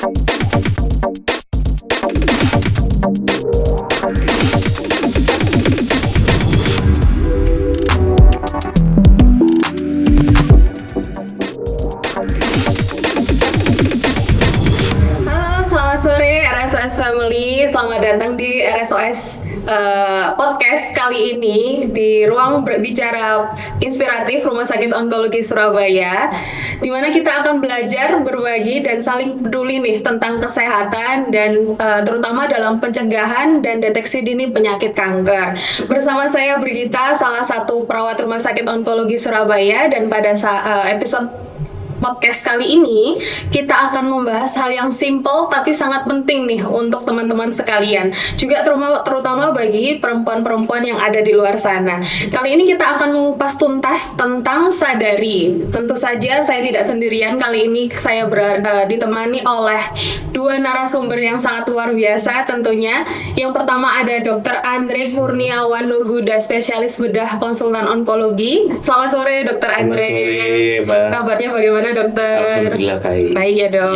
RSOS Family, selamat datang di RSOS podcast kali ini di ruang berbicara inspiratif Rumah Sakit Onkologi Surabaya, di mana kita akan belajar, berbagi, dan saling peduli nih tentang kesehatan dan terutama dalam pencegahan dan deteksi dini penyakit kanker. Bersama saya Brigita, salah satu perawat Rumah Sakit Onkologi Surabaya, dan pada episode podcast kali ini kita akan membahas hal yang simple tapi sangat penting nih untuk teman-teman sekalian, juga terutama bagi perempuan-perempuan yang ada di luar sana. Kali ini kita akan mengupas tuntas tentang sadari. Tentu saja saya tidak sendirian, kali ini saya ditemani oleh dua narasumber yang sangat luar biasa tentunya. Yang pertama ada Dr. Andre Kurniawan Nurhuda, spesialis bedah konsultan onkologi. Selamat sore Dr. Andre. Kabarnya bagaimana dokter? Alhamdulillah baik. Baik ya dok.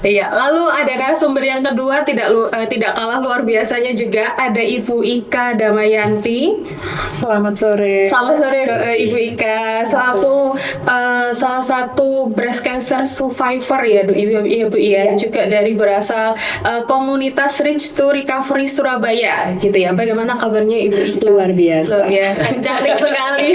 Iya. Lalu ada narasumber yang kedua tidak kalah luar biasanya juga, ada Ibu Ika Damayanti. Selamat sore. Selamat sore Ibu Ika. Salah satu breast cancer survivor ya Ibu ya. Juga dari berasal komunitas Reach to Recovery Surabaya gitu ya. Bagaimana kabarnya Ibu Ika? Luar biasa. Luar biasa. Cantik sekali.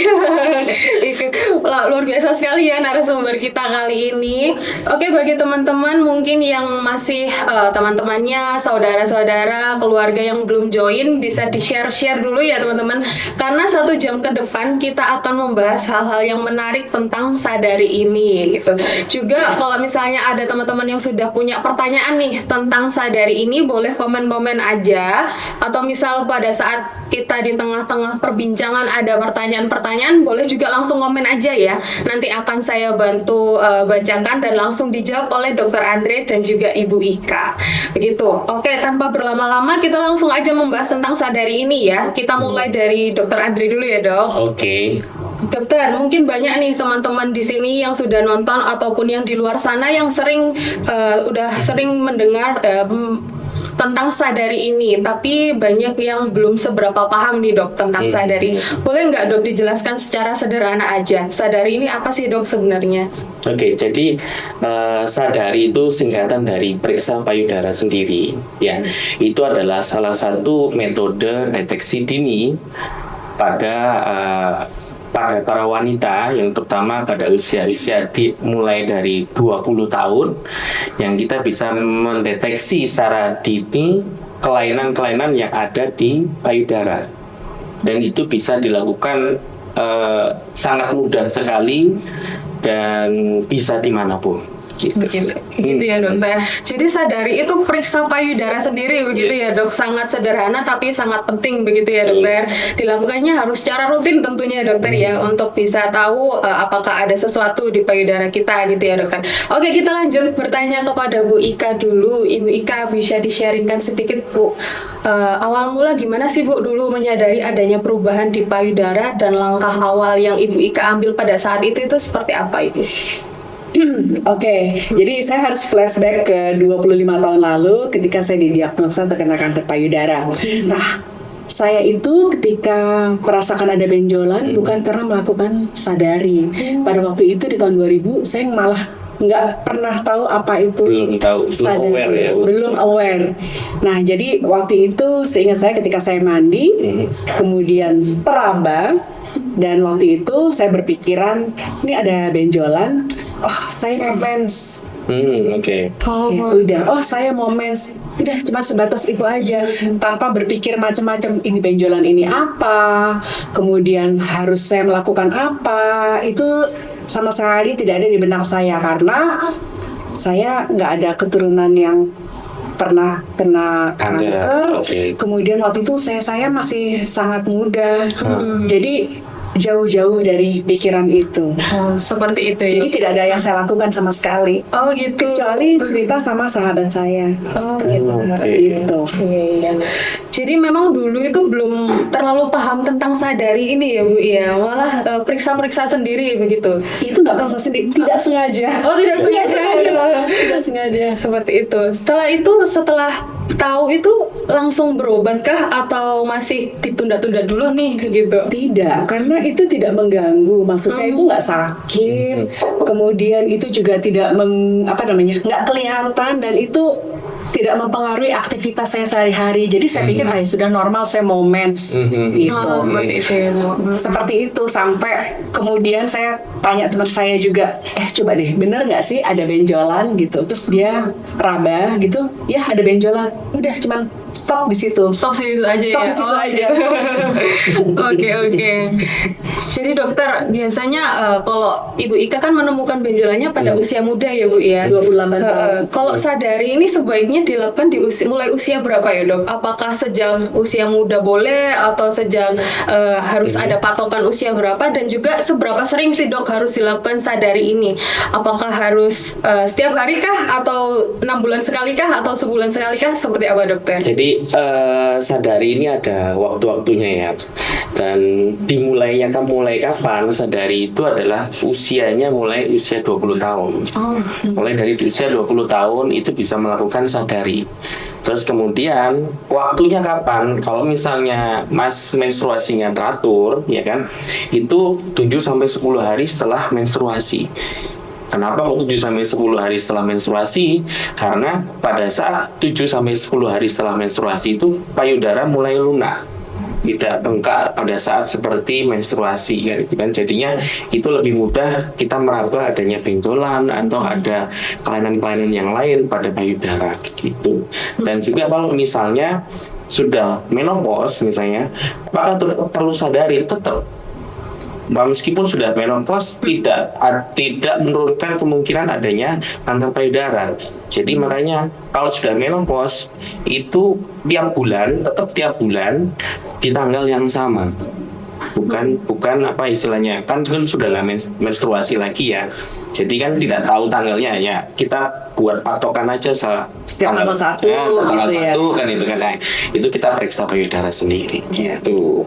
Luar biasa sekali ya narasumber kita kali ini. Oke, bagi teman-teman mungkin yang masih teman-temannya, saudara-saudara, keluarga yang belum join, bisa di-share dulu ya teman-teman, karena 1 jam ke depan kita akan membahas hal-hal yang menarik tentang sadari ini gitu. Juga kalau misalnya ada teman-teman yang sudah punya pertanyaan nih tentang sadari ini, boleh komen-komen aja, atau misal pada saat kita di tengah-tengah perbincangan ada pertanyaan-pertanyaan, boleh juga langsung komen aja ya. Nanti akan saya bantu bacakan dan langsung dijawab oleh Dr. Andre dan juga Ibu Ika. Begitu. Oke, tanpa berlama-lama kita langsung aja membahas tentang sadari ini ya. Kita mulai dari Dr. Andre dulu ya, Dok. Oke. Dokter, mungkin banyak nih teman-teman di sini yang sudah nonton ataupun yang di luar sana yang udah sering mendengar tentang sadari ini, tapi banyak yang belum seberapa paham nih dok tentang sadari. Boleh nggak dok dijelaskan secara sederhana aja, sadari ini apa sih dok sebenarnya? Oke, jadi sadari itu singkatan dari periksa payudara sendiri ya. Itu adalah salah satu metode deteksi dini pada para wanita, yang terutama pada usia mulai dari 20 tahun, yang kita bisa mendeteksi secara dini kelainan-kelainan yang ada di payudara, dan itu bisa dilakukan sangat mudah sekali dan bisa dimanapun. Gitu ya dokter. Jadi sadari itu periksa payudara sendiri begitu ya dok. Sangat sederhana tapi sangat penting begitu ya dokter. Dilakukannya harus secara rutin tentunya dokter ya, untuk bisa tahu apakah ada sesuatu di payudara kita gitu ya dokter. Oke, kita lanjut bertanya kepada Bu Ika dulu. Ibu Ika, bisa di-sharingkan sedikit Bu, awal mula gimana sih Bu dulu menyadari adanya perubahan di payudara, dan langkah awal yang Ibu Ika ambil pada saat itu seperti apa itu? Oke, jadi saya harus flashback ke 25 tahun lalu ketika saya didiagnosa terkena kanker payudara. Nah, saya itu ketika merasakan ada benjolan bukan karena melakukan sadari. Pada waktu itu di tahun 2000 saya malah nggak pernah tahu apa itu. Belum aware. Nah, jadi waktu itu seingat saya ketika saya mandi, kemudian teraba. Dan waktu itu saya berpikiran, ini ada benjolan, saya mau mens. Saya mau mens. Udah cuma sebatas itu aja, tanpa berpikir macam-macam, ini benjolan ini apa, kemudian harus saya melakukan apa. Itu sama sekali tidak ada di benak saya, karena saya nggak ada keturunan yang pernah kena kanker. Kemudian waktu itu saya masih sangat muda, jadi jauh-jauh dari pikiran itu. Seperti itu ya? Jadi tidak ada yang saya lakukan sama sekali. Oh gitu. Kecuali cerita sama sahabat saya. Gitu. Jadi memang dulu itu belum terlalu paham tentang sadari ini ya Bu ya, malah periksa-periksa sendiri begitu. Itu nggak periksa sendiri, tidak sengaja. Oh tidak sengaja. Tidak sengaja. Seperti itu. Setelah tahu itu langsung berobat kah atau masih ditunda-tunda dulu nih gitu? Tidak, karena itu tidak mengganggu. Maksudnya itu nggak sakit. Kemudian itu juga tidak nggak kelihatan dan itu tidak mempengaruhi aktivitas saya sehari-hari. Jadi saya pikir sudah normal, saya mau mens gitu. Seperti itu. Seperti itu sampai kemudian saya tanya teman saya juga, coba deh, bener nggak sih ada benjolan gitu? Terus dia raba gitu, ya ada benjolan. Udah cuman stop di situ. Stop situ aja Stop ya. di situ aja. Oke. Jadi dokter biasanya kalau Ibu Ika kan menemukan benjolannya pada usia muda ya Bu ya. 28 tahun. Kalau sadari ini sebaiknya dilakukan mulai usia berapa ya Dok? Apakah sejak usia muda boleh atau sejak harus ada patokan usia berapa, dan juga seberapa sering sih Dok harus dilakukan sadari ini? Apakah harus setiap hari kah, atau 6 bulan sekali kah, atau sebulan sekali kah? Seperti apa dokter? Jadi sadari ini ada waktu-waktunya ya. Dan dimulainya mulai kapan sadari itu adalah usianya mulai usia 20 tahun. Mulai dari usia 20 tahun itu bisa melakukan sadari. Terus kemudian waktunya kapan? Kalau misalnya Mas menstruasinya teratur, ya kan? Itu 7 sampai 10 hari setelah menstruasi. Kenapa kok 7 sampai 10 hari setelah menstruasi? Karena pada saat 7 sampai 10 hari setelah menstruasi itu payudara mulai lunak, tidak bengkak pada saat seperti menstruasi kan. Jadinya itu lebih mudah kita meraba adanya benjolan atau ada kelainan-kelainan yang lain pada payudara gitu. Dan juga kalau misalnya sudah menopause misalnya, apakah tetap perlu sadari? Tetap. Meskipun sudah menopause tidak menurunkan kemungkinan adanya kanker payudara. Jadi makanya kalau sudah menopause itu tetap tiap bulan di tanggal yang sama. Bukan apa istilahnya, kan sudah menstruasi lagi ya. Jadi kan tidak tahu tanggalnya ya. Kita buat patokan aja setiap tanggal 1 tanggal gitu 1 ya. kan itu kan. Nah, itu kita periksa payudara sendiri gitu.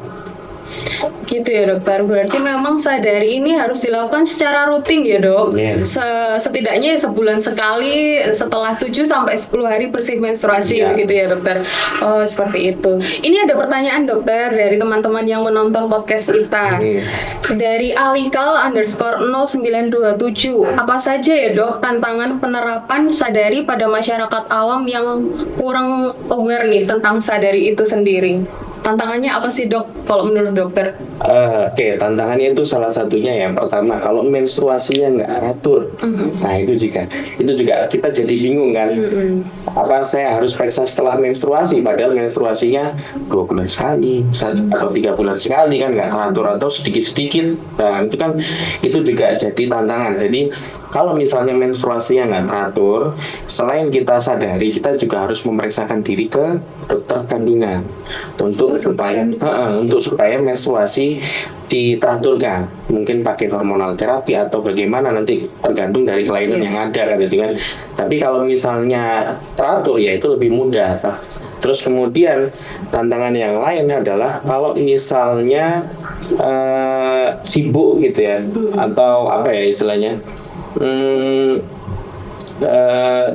Gitu ya dokter, berarti memang sadari ini harus dilakukan secara rutin ya dok. Yes. Setidaknya sebulan sekali setelah 7 sampai 10 hari bersih menstruasi begitu ya dokter. Oh seperti itu. Ini ada pertanyaan dokter dari teman-teman yang menonton podcast kita. Dari alikal_0927, apa saja ya dok tantangan penerapan sadari pada masyarakat awam yang kurang aware nih tentang sadari itu sendiri? Tantangannya apa sih dok kalau menurut dokter? Oke, tantangannya itu salah satunya yang pertama kalau menstruasinya nggak teratur. Nah itu juga kita jadi bingung kan. Apa saya harus periksa setelah menstruasi padahal menstruasinya 2 bulan sekali atau 3 bulan sekali kan nggak teratur atau sedikit-sedikit. Nah itu juga jadi tantangan. Jadi kalau misalnya menstruasinya nggak teratur, selain kita sadari, kita juga harus memeriksakan diri ke dokter kandungan untuk supaya menstruasi diteraturkan, mungkin pakai hormonal terapi atau bagaimana nanti tergantung dari kelainan yang ada gitu kan. Tapi kalau misalnya teratur ya itu lebih mudah. Terus kemudian tantangan yang lain adalah kalau misalnya sibuk gitu ya atau apa ya istilahnya.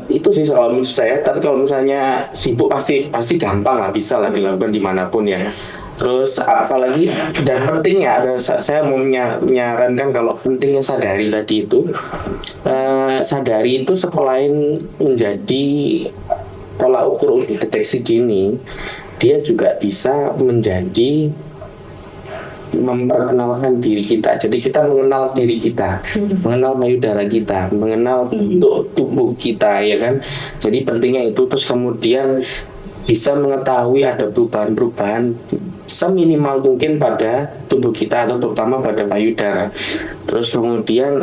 Itu sih kalau menurut saya. Tapi kalau misalnya sibuk pasti gampang lah, bisa lah dilakukan dimanapun ya. Terus apalagi dan pentingnya saya mau menyarankan kalau pentingnya sadari tadi itu sadari itu selain menjadi tolak ukur deteksi dini, dia juga bisa menjadi memperkenalkan diri kita. Jadi kita mengenal diri kita, mengenal payudara kita, mengenal bentuk tubuh kita ya kan. Jadi pentingnya itu. Terus kemudian bisa mengetahui ada perubahan-perubahan seminimal mungkin pada tubuh kita atau terutama pada payudara. Terus kemudian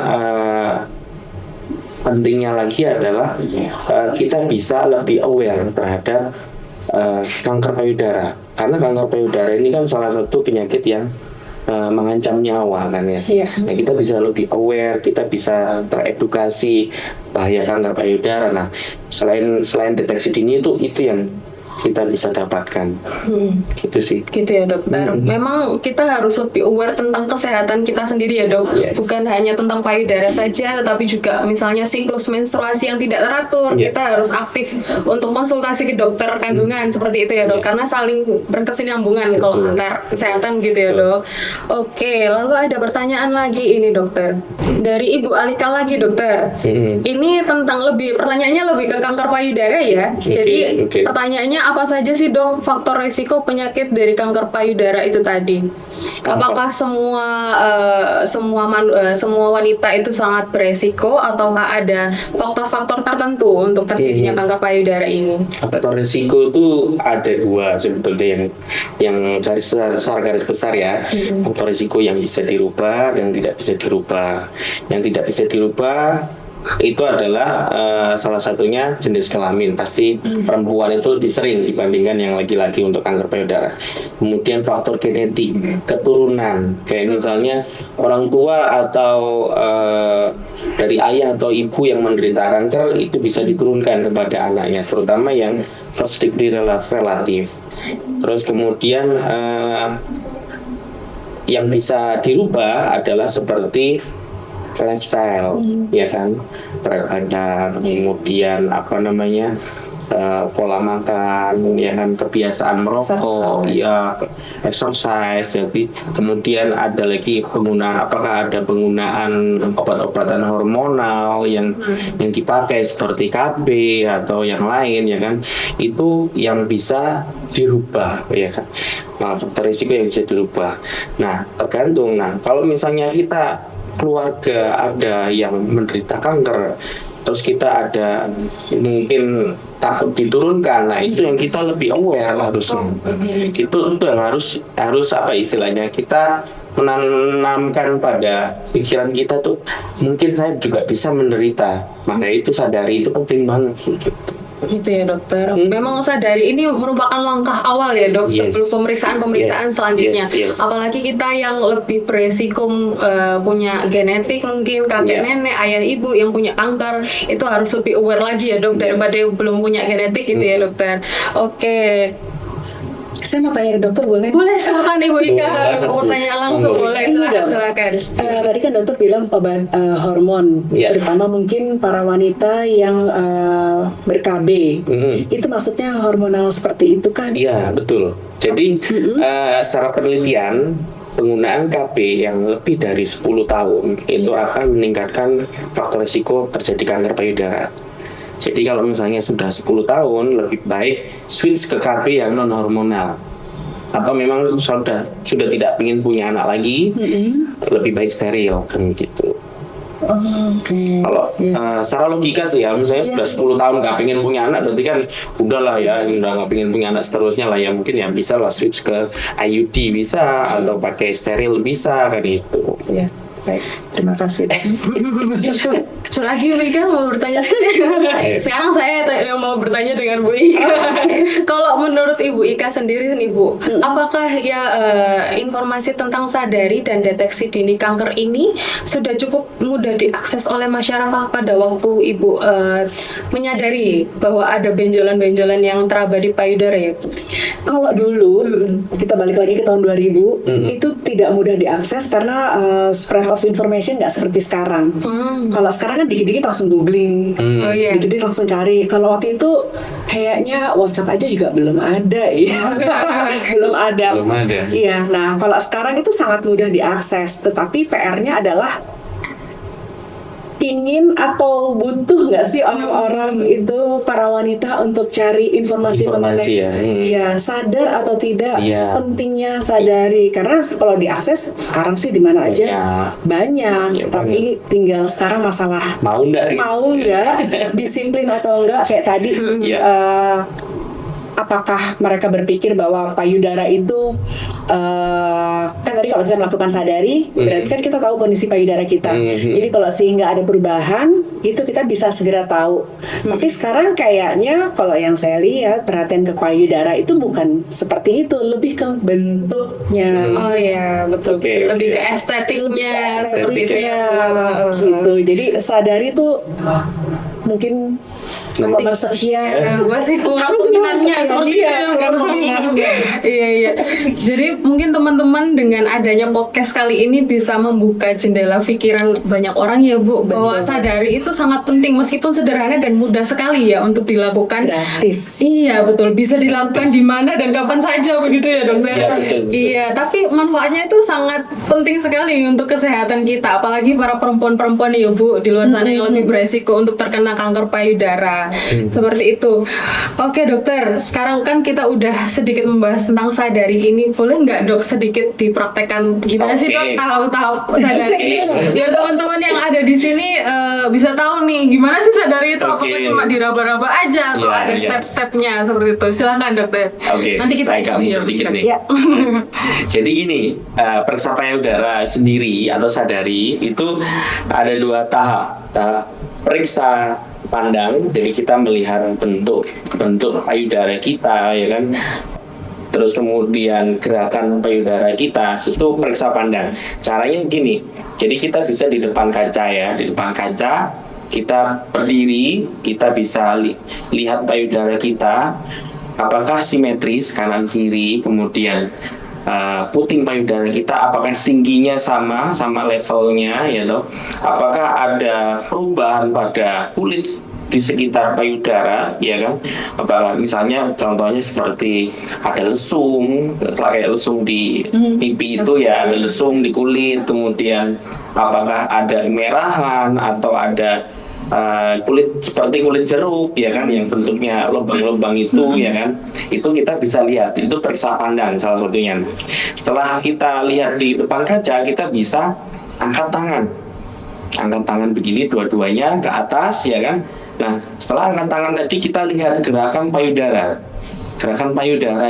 pentingnya lagi adalah kita bisa lebih aware terhadap kanker payudara, karena kanker payudara ini kan salah satu penyakit yang mengancam nyawa kan ya. Nah, kita bisa lebih aware, kita bisa teredukasi bahaya kanker payudara. Nah, selain deteksi dini itu yang kita bisa dapatkan. Gitu sih. Gitu ya dokter. Memang kita harus lebih aware tentang kesehatan kita sendiri ya dok. Yes. Bukan hanya tentang payudara saja, tetapi juga misalnya siklus menstruasi yang tidak teratur. Yeah. Kita harus aktif untuk konsultasi ke dokter kandungan seperti itu ya dok. Yeah. Karena saling berkesinambungan kalau Betul. antar kesehatan gitu ya Betul. dok. Oke, lalu ada pertanyaan lagi ini dokter. Dari Ibu Alika lagi dokter. Ini tentang pertanyaannya lebih ke kanker payudara ya. Jadi Oke. pertanyaannya apa saja sih dok faktor resiko penyakit dari kanker payudara itu tadi? Apakah semua wanita itu sangat beresiko ataukah ada faktor-faktor tertentu untuk terjadinya kanker payudara ini? Faktor risiko itu ada dua sebetulnya yang secara garis besar ya. Faktor risiko yang bisa dirubah dan tidak bisa dirubah. Yang tidak bisa dirubah itu adalah salah satunya jenis kelamin. Pasti perempuan itu lebih sering dibandingkan yang laki-laki untuk kanker payudara. Kemudian faktor genetik, keturunan, kayak misalnya orang tua atau dari ayah atau ibu yang menderita kanker itu bisa diturunkan kepada anaknya, terutama yang first degree relatif. Terus kemudian yang bisa dirubah adalah seperti lifestyle, ya kan, berat badan, kemudian pola makan, ya kan, kebiasaan merokok, ya, exercise, jadi kemudian ada lagi apakah ada penggunaan obat-obatan hormonal yang dipakai seperti KB atau yang lain, ya kan, itu yang bisa dirubah, ya kan. Nah, faktor risiko yang bisa dirubah. Nah, tergantung. Nah, kalau misalnya kita keluarga ada yang menderita kanker, terus kita ada mungkin takut diturunkan, nah itu yang kita lebih aware harusnya. Itu yang harus apa istilahnya, kita menanamkan pada pikiran kita tuh, mungkin saya juga bisa menderita, maka itu sadari, itu penting banget gitu. Gitu ya dokter. Memang sadari ini merupakan langkah awal ya dok, Yes. sebelum pemeriksaan Yes. selanjutnya. Yes. Apalagi kita yang lebih beresiko punya genetik, mungkin kakek nenek, ayah ibu yang punya kanker, itu harus lebih aware lagi ya dok, daripada yang belum punya genetik gitu ya dokter. Oke. Saya mau tanya ke dokter boleh? Boleh, silakan Ibu Ika, pertanyaan langsung boleh, Ini dong. silakan. Tadi kan dokter bilang obat hormon, Iya. terutama mungkin para wanita yang ber-KB. Itu maksudnya hormonal seperti itu kan? Iya, betul. Jadi secara penelitian, penggunaan KB yang lebih dari 10 tahun itu akan meningkatkan faktor risiko terjadi kanker payudara. Jadi kalau misalnya sudah 10 tahun, lebih baik switch ke KB yang non hormonal. Atau memang sudah tidak ingin punya anak lagi, lebih baik steril kan gitu. Kalau secara logika sih ya, misalnya sudah 10 tahun nggak pengen punya anak, berarti kan udahlah ya, udah nggak pengen punya anak seterusnya lah ya, mungkin ya bisa lah switch ke IUD bisa, atau pakai steril bisa kan itu. Ya, baik. Terima kasih. Lagi Bu Ika mau bertanya. Sekarang saya yang mau bertanya dengan Bu Ika. Kalau menurut Ibu Ika sendiri nih Bu, apakah ya informasi tentang sadari dan deteksi dini kanker ini sudah cukup mudah diakses oleh masyarakat pada waktu Ibu menyadari bahwa ada benjolan-benjolan yang teraba di payudara ya Bu? Kalau dulu kita balik lagi ke tahun 2000, itu tidak mudah diakses karena spread of information nggak seperti sekarang. Kalau sekarang kan dikit-dikit langsung googling, Oh iya. dikit-dikit langsung cari. Kalau waktu itu kayaknya WhatsApp aja juga belum ada ya. Belum ada. Iya. Nah, kalau sekarang itu sangat mudah diakses, tetapi PR-nya adalah ingin atau butuh nggak sih orang-orang itu, para wanita, untuk cari informasi mengenai ya sadar atau tidak pentingnya sadari, karena kalau diakses sekarang sih di mana aja banyak, tapi tinggal sekarang masalah mau nggak disiplin atau enggak, kayak tadi apakah mereka berpikir bahwa payudara itu kan tadi kalau kita melakukan sadari berarti kan kita tahu kondisi payudara kita. Jadi kalau sehingga ada perubahan itu kita bisa segera tahu. Tapi sekarang kayaknya kalau yang saya lihat perhatian ke payudara itu bukan seperti itu, lebih ke bentuknya. Oh ya betul. Lebih ke estetiknya seperti itu ya. Gitu. Jadi sadari itu mungkin Nomor sekian. Masih kurang peminatnya Iya. Jadi mungkin teman-teman dengan adanya podcast kali ini bisa membuka jendela pikiran banyak orang ya Bu, bahwa sadari itu sangat penting meskipun sederhana dan mudah sekali ya untuk dilakukan. Gratis. Iya betul, bisa dilakukan di mana dan kapan saja begitu ya dokter. Iya, betul. Iya, tapi manfaatnya itu sangat penting sekali untuk kesehatan kita, apalagi para perempuan-perempuan ya Bu di luar sana yang lebih beresiko untuk terkena kanker payudara. Seperti itu. Oke dokter, sekarang kan kita udah sedikit membahas tentang sadari ini. Boleh nggak dok sedikit dipraktekkan gimana sih dok tahap-tahap sadari biar teman-teman yang ada di sini bisa tahu nih gimana sih sadari itu? Apakah cuma diraba-raba aja atau ada step-stepnya seperti itu? Silakan dokter. Nanti kita ikut nih. Jadi gini, periksa payudara sendiri atau sadari itu ada 2 tahap. Tahap periksa pandang, jadi kita melihat bentuk payudara kita, ya kan. Terus kemudian gerakan payudara kita itu periksa pandang. Caranya gini, jadi kita bisa di depan kaca ya, di depan kaca kita berdiri, kita bisa lihat payudara kita apakah simetris kanan kiri, kemudian puting payudara kita apakah tingginya sama levelnya ya toh, apakah ada perubahan pada kulit di sekitar payudara ya kan, apakah misalnya contohnya seperti ada lesung kayak lesung di pipi itu ya, ada lesung di kulit, kemudian apakah ada kemerahan atau ada kulit seperti kulit jeruk ya kan, yang bentuknya lubang-lubang itu ya kan, itu kita bisa lihat, itu periksa pandang salah satunya. Setelah kita lihat di depan kaca, kita bisa angkat tangan begini dua-duanya ke atas ya kan. Nah setelah angkat tangan tadi kita lihat gerakan payudara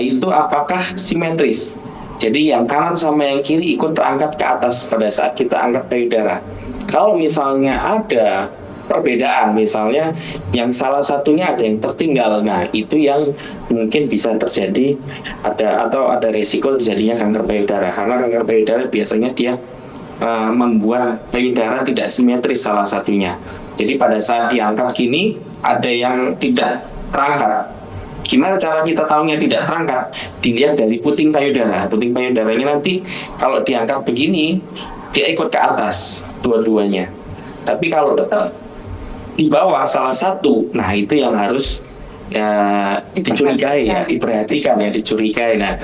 itu apakah simetris, jadi yang kanan sama yang kiri ikut terangkat ke atas pada saat kita angkat payudara. Kalau misalnya ada perbedaan, misalnya yang salah satunya ada yang tertinggal, nah itu yang mungkin bisa terjadi ada resiko terjadinya kanker payudara, karena kanker payudara biasanya dia membuat payudara tidak simetris salah satunya. Jadi pada saat diangkat gini ada yang tidak terangkat. Gimana cara kita tahunya tidak terangkat? Dilihat dari puting payudara. Puting payudaranya nanti kalau diangkat begini dia ikut ke atas dua-duanya. Tapi kalau tetap di bawah salah satu, nah itu yang harus dicurigai ya, diperhatikan ya, dicurigai. Nah,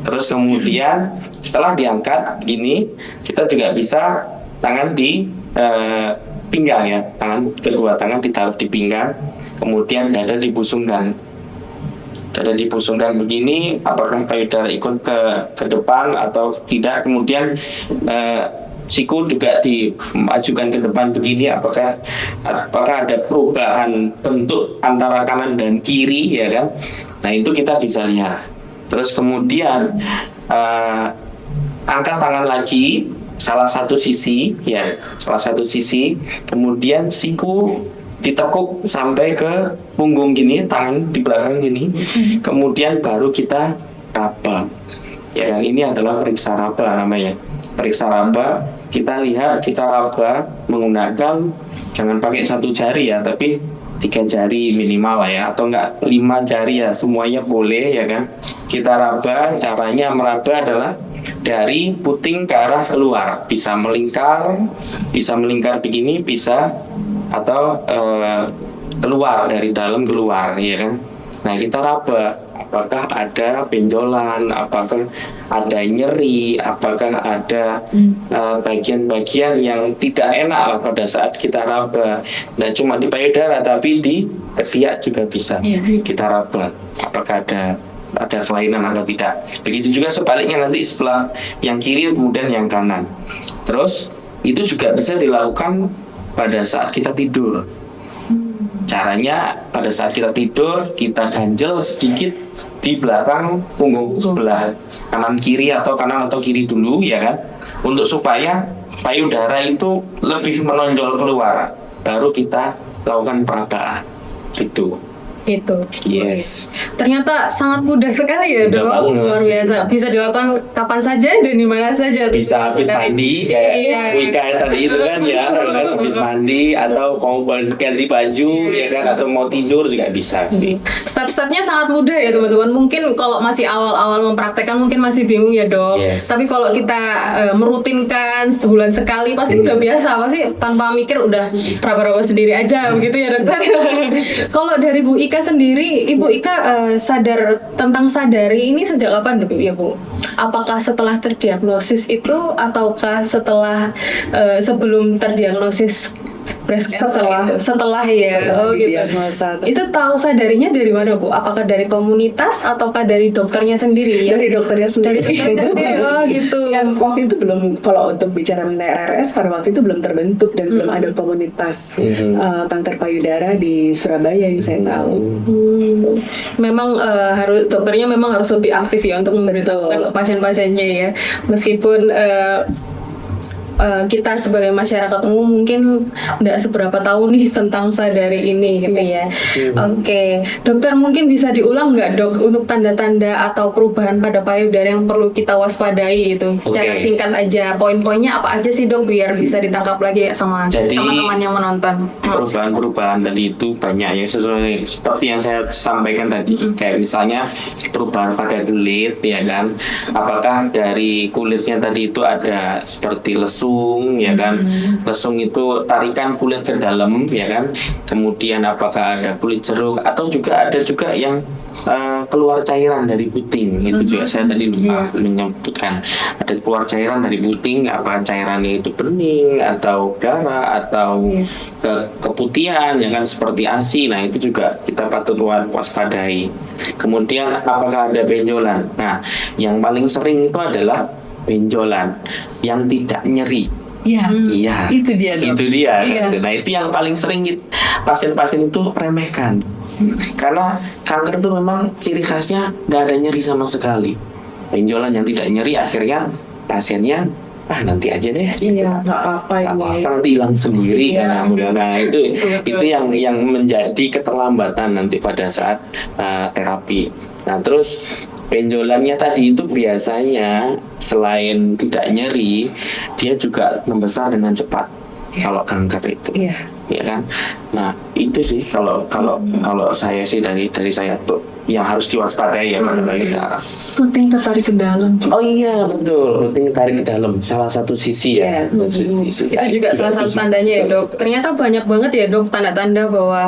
terus kemudian setelah diangkat gini, kita juga bisa tangan di pinggang ya, kedua tangan ditaruh di pinggang, kemudian dada dibusungkan begini, apakah payudara ikut ke depan atau tidak, kemudian siku juga dimajukan ke depan begini, apakah ada perubahan bentuk antara kanan dan kiri ya kan. Nah itu kita bisa lihat. Terus kemudian angkat tangan lagi salah satu sisi, kemudian siku ditekuk sampai ke punggung gini, tangan di belakang gini, kemudian baru kita raba ya kan. Ini adalah periksa raba namanya. Periksa raba, kita lihat, kita raba menggunakan, jangan pakai 1 jari ya, tapi 3 jari minimal ya, atau enggak 5 jari ya, semuanya boleh ya kan. Kita raba, caranya meraba adalah dari puting ke arah keluar, bisa melingkar begini, bisa atau keluar dari dalam keluar ya kan. Nah kita raba, apakah ada benjolan, apakah ada nyeri, apakah ada bagian-bagian yang tidak enak pada saat kita raba. Nah cuma di payudara, tapi di ketiak juga bisa kita raba, apakah ada kelainan atau tidak. Begitu juga sebaliknya nanti setelah yang kiri kemudian yang kanan. Terus itu juga bisa dilakukan pada saat kita tidur. Caranya pada saat kita tidur, kita ganjel sedikit di belakang punggung sebelah kanan kiri atau kanan atau kiri dulu ya kan, untuk supaya payudara itu lebih menonjol keluar, baru kita lakukan perabaan gitu. Itu. Yes. Ternyata sangat mudah sekali ya, Mudah Dok. banget. Luar biasa. Bisa dilakukan kapan saja dan di mana saja. Bisa habis mandi Iya. kayak tadi itu kan ya, kan habis mandi atau mau ganti baju ya kan, atau mau tidur juga bisa sih. Step-stepnya sangat mudah ya teman-teman. Mungkin kalau masih awal-awal mempraktekkan mungkin masih bingung ya, Dok. Yes. Tapi kalau kita merutinkan sebulan sekali pasti udah biasa, pasti tanpa mikir udah raba-raba sendiri aja begitu ya, Dokter. Kalau dari Bu Ika sendiri, Ibu Ika sadar tentang sadari ini sejak kapan ya, Bu? Apakah setelah terdiagnosis itu ataukah sebelum terdiagnosis breast cancer? Setelah ya. Oh gitu. didiagnosa. Itu tahu sadarinya dari mana, Bu? Apakah dari komunitas ataukah dari dokternya sendiri? Dari dokternya sendiri. Oh gitu. Yang waktu itu belum, kalau untuk bicara mengenai RRS pada waktu itu belum terbentuk dan belum ada komunitas kanker payudara di Surabaya yang saya tahu. Memang dokternya memang harus lebih aktif ya untuk memberitahukan pasien-pasiennya ya. Meskipun kita sebagai masyarakat umum mungkin nggak seberapa tahu nih tentang sadari ini gitu ya. Oke, dokter mungkin bisa diulang nggak, Dok, untuk tanda-tanda atau perubahan pada payudara yang perlu kita waspadai itu secara Oke. singkat aja. Poin-poinnya apa aja sih, Dok, biar bisa ditangkap lagi ya sama Jadi, teman-teman yang menonton. Perubahan-perubahan tadi itu banyak ya, sesuai seperti yang saya sampaikan tadi. Kayak misalnya perubahan pada kulit ya kan, apakah dari kulitnya tadi itu ada seperti lesung ya kan, lesung itu tarikan kulit ke dalam ya kan, kemudian apakah ada kulit jeruk, atau juga ada juga yang keluar cairan dari puting. Itu juga saya tadi lupa menyebutkan, ada keluar cairan dari puting, apa cairannya itu bening atau darah atau keputihan ya kan, seperti ASI. Nah itu juga kita patut waspadai. Kemudian apakah ada benjolan. Nah yang paling sering itu adalah benjolan yang tidak nyeri. Iya, Itu dia, Dok. itu dia. Iya. Gitu. Nah itu yang paling sering pasien-pasien itu remehkan, karena kanker itu memang ciri khasnya nggak ada nyeri sama sekali. Benjolan yang tidak nyeri, akhirnya pasiennya nanti aja deh. Iya, nggak apa-apa Nggak ini. apa-apa, nanti hilang sendiri Iya. kan. Nah itu yang menjadi keterlambatan nanti pada saat terapi. Nah terus benjolannya tadi itu biasanya selain tidak nyeri, dia juga membesar dengan cepat. Kalau kanker itu, Iya. ya kan. Nah itu sih kalau saya sih dari saya tuh yang harus diwaspadai ya pada payudara. Penting tertarik ke dalam. Oh iya betul, penting tarik ke dalam, salah satu sisi ya. Sisi. Itu juga salah satu tandanya ya, Dok. Ternyata banyak banget ya, Dok, tanda-tanda bahwa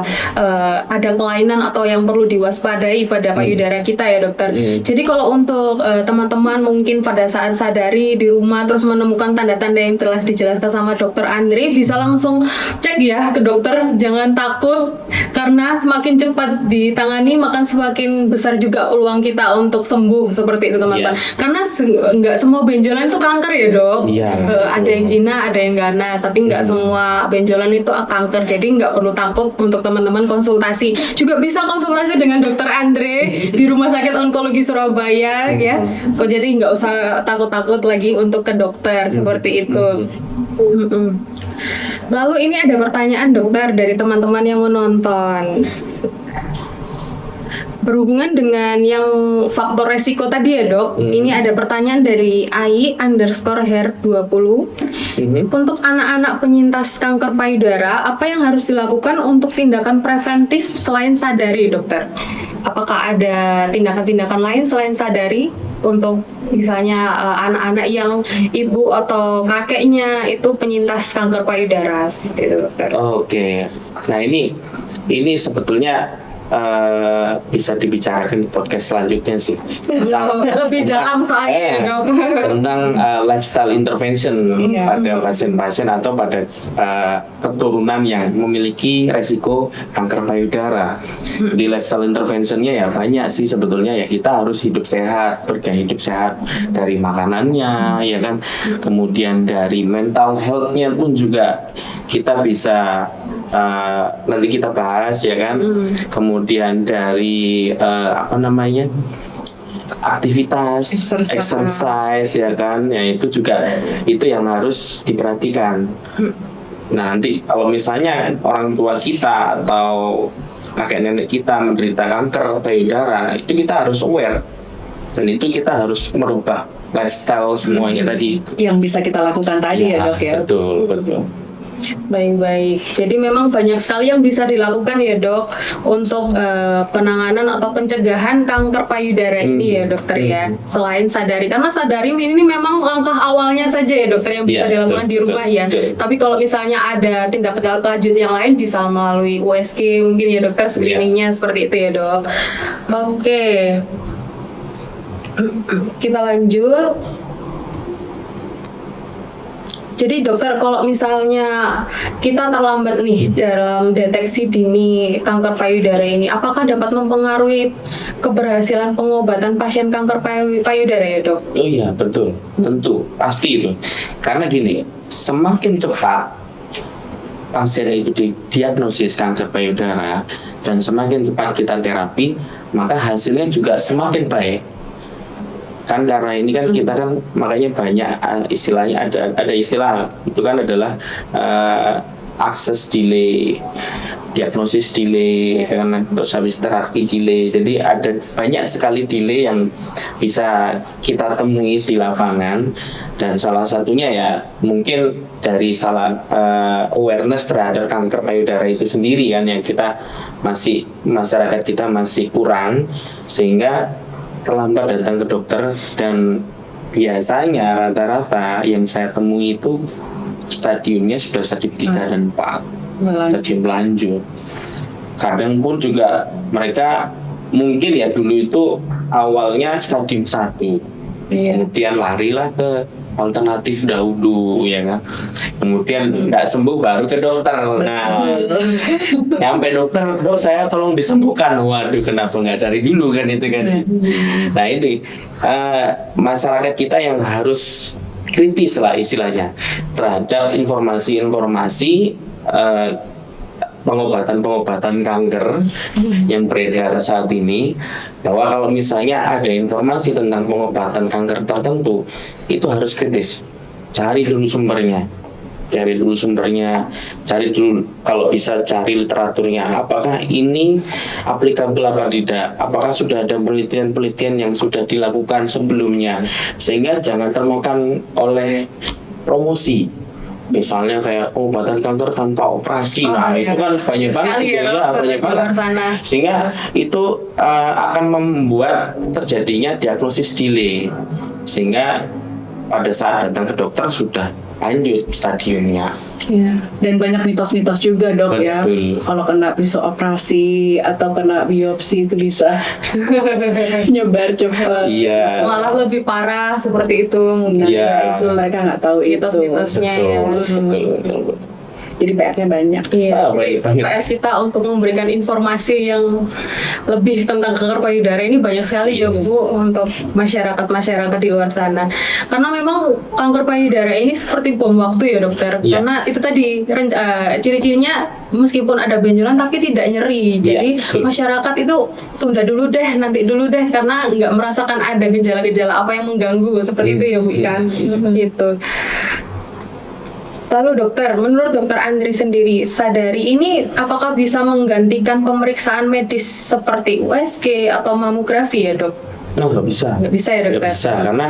ada kelainan atau yang perlu diwaspadai pada payudara kita ya, Dokter. Jadi kalau untuk teman-teman mungkin pada saat sadari di rumah terus menemukan tanda-tanda yang telah dijelaskan sama Dokter Andre, bisa langsung cek ya ke dokter. Jangan takut, karena semakin cepat ditangani maka semakin besar juga peluang kita untuk sembuh, seperti itu teman-teman. Karena nggak semua benjolan itu kanker ya, Dok. Iya. Ada yang jinak, ada yang ganas, tapi nggak semua benjolan itu kanker. Jadi nggak perlu takut untuk teman-teman konsultasi. Juga bisa konsultasi dengan Dokter Andre di Rumah Sakit Onkologi Surabaya ya. Kok jadi nggak usah takut-takut lagi untuk ke dokter seperti itu. Lalu ini ada pertanyaan, Dokter, dari teman-teman yang menonton. Berhubungan dengan yang faktor resiko tadi ya, Dok. Ini ada pertanyaan dari ai_hair20. Untuk anak-anak penyintas kanker payudara, apa yang harus dilakukan untuk tindakan preventif selain sadari, Dokter? Apakah ada tindakan-tindakan lain selain sadari untuk misalnya anak-anak yang ibu atau kakeknya itu penyintas kanker payudara seperti itu, Dokter? Oke. Nah ini sebetulnya bisa dibicarakan di podcast selanjutnya sih, Lebih dalam soalnya, Dok. tentang lifestyle intervention pada pasien-pasien atau pada keturunan yang memiliki resiko kanker payudara. Di lifestyle interventionnya ya banyak sih sebetulnya ya. Kita harus hidup sehat, bergaya hidup sehat, dari makanannya ya kan, kemudian dari mental health-nya pun juga kita bisa nanti kita bahas ya kan. Kemudian dari aktivitas exercise ya kan, ya itu juga itu yang harus diperhatikan. Nah nanti kalau misalnya orang tua kita atau kakek nenek kita menderita kanker payudara, itu kita harus aware, dan itu kita harus merubah lifestyle semuanya tadi. Yang bisa kita lakukan tadi ya dok ya. Betul. Baik-baik. Jadi memang banyak sekali yang bisa dilakukan ya dok untuk penanganan atau pencegahan kanker payudara ini ya dokter ya. Selain sadari, karena sadari ini memang langkah awalnya saja ya dokter yang bisa dilakukan di rumah ya. Tapi kalau misalnya ada tindak lanjut yang lain bisa melalui USG mungkin ya dokter, screeningnya seperti itu ya dok. Oke. Kita lanjut. Jadi dokter, kalau misalnya kita terlambat nih dalam deteksi dini kanker payudara ini, apakah dapat mempengaruhi keberhasilan pengobatan pasien kanker payudara ya dok? Oh iya, betul, tentu, pasti itu. Karena gini, semakin cepat pasien itu didiagnosis kanker payudara dan semakin cepat kita terapi, maka hasilnya juga semakin baik. Kan karena ini kan kita kan makanya banyak istilahnya ada istilah itu kan adalah akses delay, diagnosis delay, karena habis terapi delay. Jadi ada banyak sekali delay yang bisa kita temui di lapangan, dan salah satunya ya mungkin dari awareness terhadap kanker payudara itu sendiri kan, yang kita masyarakat kita masih kurang, sehingga terlambat datang ke dokter. Dan biasanya rata-rata yang saya temui itu stadiumnya sudah stadium 3 dan 4, stadium lanjut. Kadang pun juga mereka mungkin ya dulu itu awalnya stadium 1, kemudian larilah ke alternatif dahulu ya kan, kemudian nggak sembuh baru ke dokter. Nah, sampai dokter, dok saya tolong disembuhkan. Waduh, kenapa nggak dari dulu kan itu kan. Nah ini masyarakat kita yang harus kritis lah istilahnya terhadap informasi-informasi pengobatan kanker yang beredar saat ini, bahwa kalau misalnya ada informasi tentang pengobatan kanker tertentu, itu harus kritis, cari dulu sumbernya, cari dulu kalau bisa cari literaturnya, apakah ini applicable apa tidak, apakah sudah ada penelitian-penelitian yang sudah dilakukan sebelumnya, sehingga jangan termakan oleh promosi. Misalnya kayak pengobatan kanker tanpa operasi, itu kan banyak banget ya, banyak banget. Sehingga itu akan membuat terjadinya diagnosis delay, sehingga pada saat datang ke dokter sudah lanjut stadiumnya. Iya. Dan banyak mitos-mitos juga dok. Betul. Ya. Kalau kena pisau operasi atau kena biopsi itu bisa nyebar cepat. Iya. Malah lebih parah seperti itu. Mungkin itu mereka nggak tahu mitos-mitosnya ya. Betul. Jadi PR-nya banyak. Iya, jadi PR kita untuk memberikan informasi yang lebih tentang kanker payudara ini banyak sekali ya Bu, untuk masyarakat di luar sana. Karena memang kanker payudara ini seperti bom waktu ya dokter. Karena itu tadi ciri-cirinya meskipun ada benjolan tapi tidak nyeri. Jadi masyarakat itu tunda dulu deh, nanti dulu deh, karena nggak merasakan ada gejala-gejala apa yang mengganggu seperti itu ya Bu kan. Gitu. Lalu dokter, menurut dokter Andri sendiri, sadari ini apakah bisa menggantikan pemeriksaan medis seperti USG atau mamografi ya dok? No, nggak bisa. Nggak bisa ya dokter? Nggak bisa, karena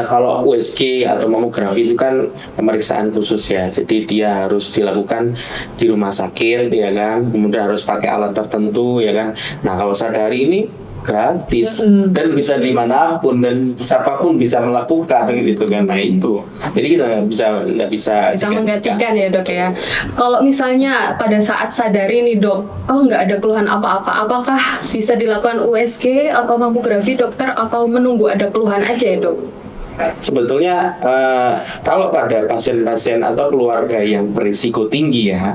kalau USG atau mamografi itu kan pemeriksaan khusus ya. Jadi dia harus dilakukan di rumah sakit ya kan, kemudian harus pakai alat tertentu ya kan. Nah kalau sadari ini gratis dan bisa dimanapun dan siapapun bisa melakukan gitu kan. Nah itu jadi kita nggak bisa menggantikan ya dok ya. Kalau misalnya pada saat sadari nih dok, nggak ada keluhan apa-apa, apakah bisa dilakukan USG atau mamografi dokter, atau menunggu ada keluhan aja ya dok? Sebetulnya kalau pada pasien-pasien atau keluarga yang berisiko tinggi ya,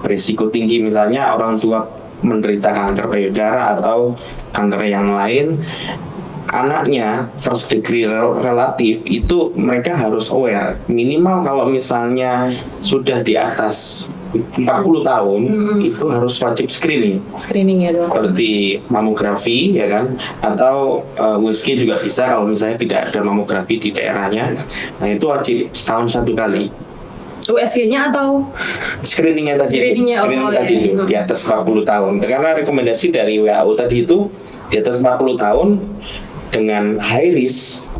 berisiko tinggi misalnya orang tua menderita kanker payudara atau kanker yang lain, anaknya first degree relatif, itu mereka harus aware. Minimal kalau misalnya sudah di atas 40 tahun itu harus wajib screening ya dok, seperti mamografi ya kan, atau USG juga bisa kalau misalnya tidak ada mamografi di daerahnya. Nah itu wajib setahun 1 kali. USG-nya atau Screeningnya tadi, Screeningnya, screening oh, tadi iya. itu di atas 40 tahun. Karena rekomendasi dari WHO tadi itu di atas 40 tahun dengan high risk.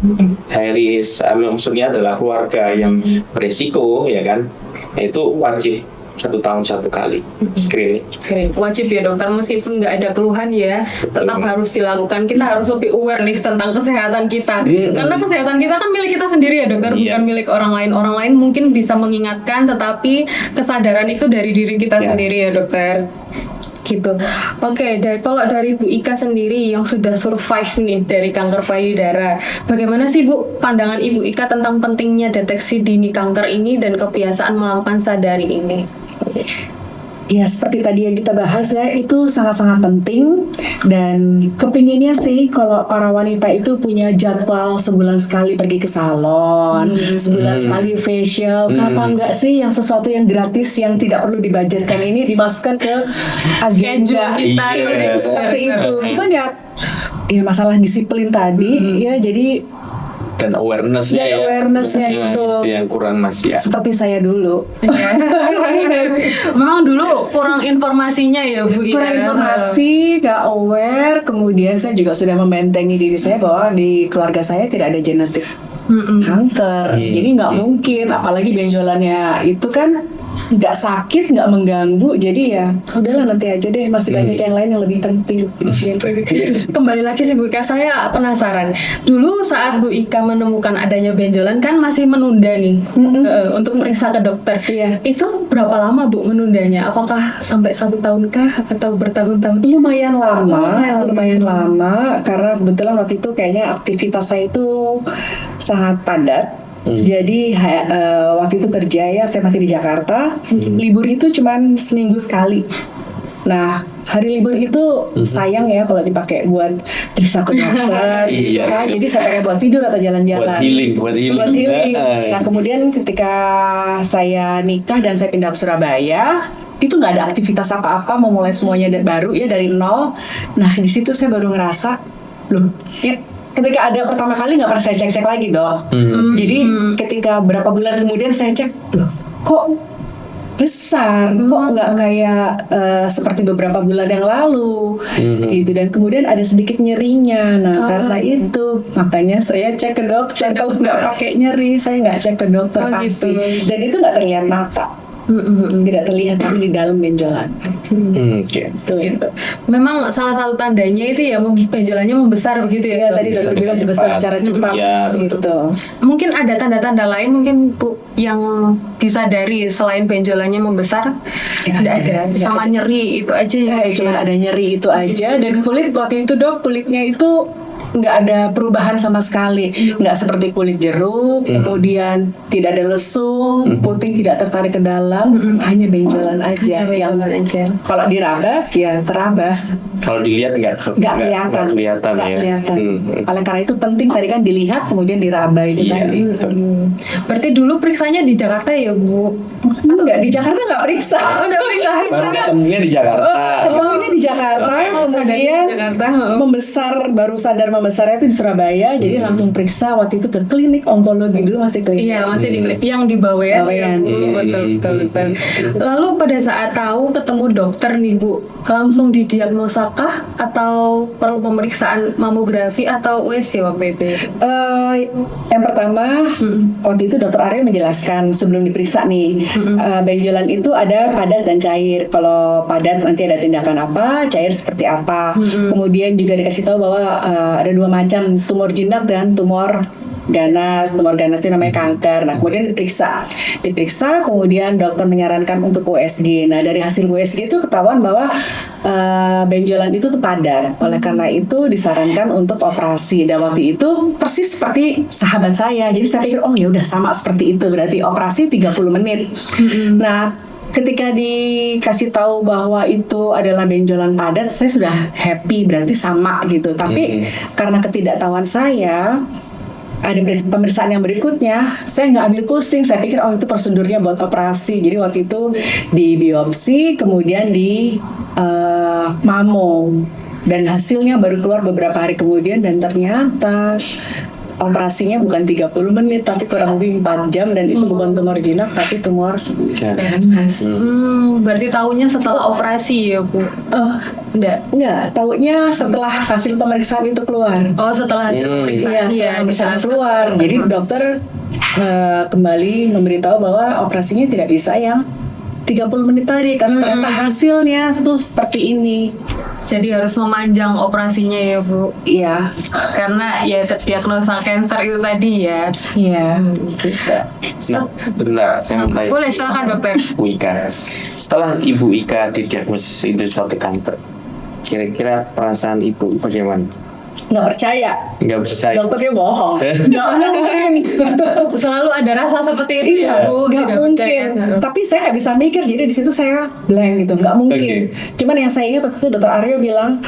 High risk maksudnya adalah keluarga yang beresiko, ya kan? Itu wajib 1 tahun 1 kali screening. wajib ya dokter, meskipun nggak ada keluhan ya tetap harus dilakukan. Kita harus lebih aware nih tentang kesehatan kita, karena kesehatan kita kan milik kita sendiri ya dokter, Iya. bukan milik orang lain. Orang lain mungkin bisa mengingatkan, tetapi kesadaran itu dari diri kita Ya. sendiri ya dokter gitu. Oke, kalau dari Bu Ika sendiri yang sudah survive nih dari kanker payudara, bagaimana sih Bu pandangan Ibu Ika tentang pentingnya deteksi dini kanker ini dan kebiasaan melakukan sadari ini? Ya seperti tadi yang kita bahas ya, itu sangat-sangat penting. Dan kepinginnya sih kalau para wanita itu punya jadwal sebulan sekali pergi ke salon, sebulan sekali facial. Kenapa enggak sih yang sesuatu yang gratis yang tidak perlu dibudgetkan ini dimasukkan ke agenda Schedule kita Iya. seperti itu. Cuman ya masalah disiplin tadi ya, jadi Dan awareness-nya Dan awareness-nya itu. yang kurang masih ya. seperti saya dulu. Memang dulu kurang informasinya ya Bu Ika. Kurang informasi, gak aware. Kemudian saya juga sudah membentengi diri saya bahwa di keluarga saya tidak ada genetik kanker. Jadi nggak mungkin, apalagi benjolannya itu kan nggak sakit, nggak mengganggu. Jadi ya udahlah nanti aja deh, masih banyak yang lain yang lebih penting. Kembali lagi sih Bu Ika, saya penasaran. Dulu saat Bu Ika menemukan adanya benjolan kan masih menunda nih untuk periksa ke dokter. Iya. Itu berapa lama Bu menundanya? Apakah sampai 1 tahun kah atau bertahun-tahun? Lumayan lama karena kebetulan waktu itu kayaknya aktivitas saya itu sangat padat. Jadi waktu itu kerja ya, saya masih di Jakarta. Libur itu cuman seminggu sekali. Nah, hari libur itu sayang ya kalau dipakai buat periksa ke dokter gitu Iya. kan. Jadi saya pakai buat tidur atau jalan-jalan. Buat healing. Nah, kemudian ketika saya nikah dan saya pindah ke Surabaya, itu nggak ada aktivitas apa-apa, mau mulai semuanya baru ya dari nol. Nah, di situ saya baru ngerasa, loh, ya, ketika ada pertama kali nggak pernah saya cek-cek lagi dok. Jadi ketika berapa bulan kemudian saya cek, loh, kok besar, kok nggak kayak seperti beberapa bulan yang lalu, gitu. Dan kemudian ada sedikit nyerinya. Nah, karena itu makanya saya cek ke dokter. Kalau nggak pakai nyeri, saya nggak cek ke dokter Oh, pasti. gitu. Dan itu nggak terlihat mata, tidak terlihat tapi di dalam benjolan. Oke. Gitu. Memang salah satu tandanya itu ya benjolannya membesar begitu ya. Ya tadi dokter bilang besar secara cepat, Ya, betul. gitu. Mungkin ada tanda-tanda lain mungkin Bu yang disadari selain benjolannya membesar? Ya, Tidak ada, tidak sama ada. nyeri itu aja ya. Cuma ada nyeri itu aja. Dan kulit waktu itu dok, kulitnya itu nggak ada perubahan sama sekali, nggak seperti kulit jeruk, kemudian tidak ada lesung, puting tidak tertarik ke dalam, hanya benjolan aja. Yang kalau diraba ya teraba, Kalau dilihat nggak kelihatan, kelihatan nggak ya. kelihatan. Oleh karena itu penting tadi kan dilihat kemudian diraba itu Iya, tadi. betul. Berarti dulu periksanya di Jakarta ya Bu? Enggak, di Jakarta nggak periksa. Oh, udah periksa. Baru ketemunya di Jakarta. Ketemunya di Jakarta, sadarnya kemudian di Jakarta. membesar, baru sadar membesarnya itu di Surabaya. Jadi langsung periksa waktu itu ke klinik onkologi dulu, masih ke Iya, masih di yang di Bawean. Bawean. Betul. Lalu pada saat tahu ketemu dokter nih Bu, langsung didiagnosakah atau perlu pemeriksaan mamografi atau USG waktu itu? Yang pertama waktu itu dokter Arya menjelaskan sebelum diperiksa nih, benjolan itu ada padat dan cair. Kalau padat nanti ada tindakan apa, cair seperti apa. Kemudian juga dikasih tahu bahwa ada 2 macam, tumor jinak dan tumor ganas. Tumor ganas itu namanya kanker. Nah, kemudian diperiksa, kemudian dokter menyarankan untuk USG. Nah, dari hasil USG itu ketahuan bahwa benjolan itu tuh padat. Oleh karena itu disarankan untuk operasi. Dan waktu itu persis seperti sahabat saya. Jadi saya pikir, oh ya udah sama seperti itu. Berarti operasi 30 menit. Nah, ketika dikasih tahu bahwa itu adalah benjolan padat, saya sudah happy, berarti sama gitu. Tapi karena ketidaktahuan saya, ada pemeriksaan yang berikutnya, saya nggak ambil pusing. Saya pikir oh itu prosedurnya buat operasi. Jadi waktu itu di biopsi, kemudian di mamo, dan hasilnya baru keluar beberapa hari kemudian. Dan ternyata operasinya bukan 30 menit tapi kurang lebih 4 jam, dan itu bukan tumor jinak tapi tumor ganas. Berarti tahunya setelah operasi ya Bu? Enggak, taunya setelah hasil pemeriksaan itu keluar. Oh, setelah hasil pemeriksaan. Iya, bisa keluar. Jadi dokter kembali memberitahu bahwa operasinya tidak bisa yang 30 menit tadi karena ternyata hasilnya tuh seperti ini. Jadi harus memanjang operasinya ya Bu? Iya. Karena ya terdiagnosa cancer itu tadi ya. Iya. Nah, benar, saya mau tanya. Boleh, silakan dokter. Bu Ika, setelah Ibu Ika didiagnosis itu suatu kanker, kira-kira perasaan Ibu bagaimana? Nggak percaya. Nggak percaya. Dokternya bohong. Nggak mungkin. Selalu ada rasa seperti itu Iya, ya Bu? nggak Tidak mungkin. percaya. Tapi saya nggak bisa mikir, jadi di situ saya blank gitu, nggak mungkin. Cuman yang saya ingat waktu itu Dokter Aryo bilang,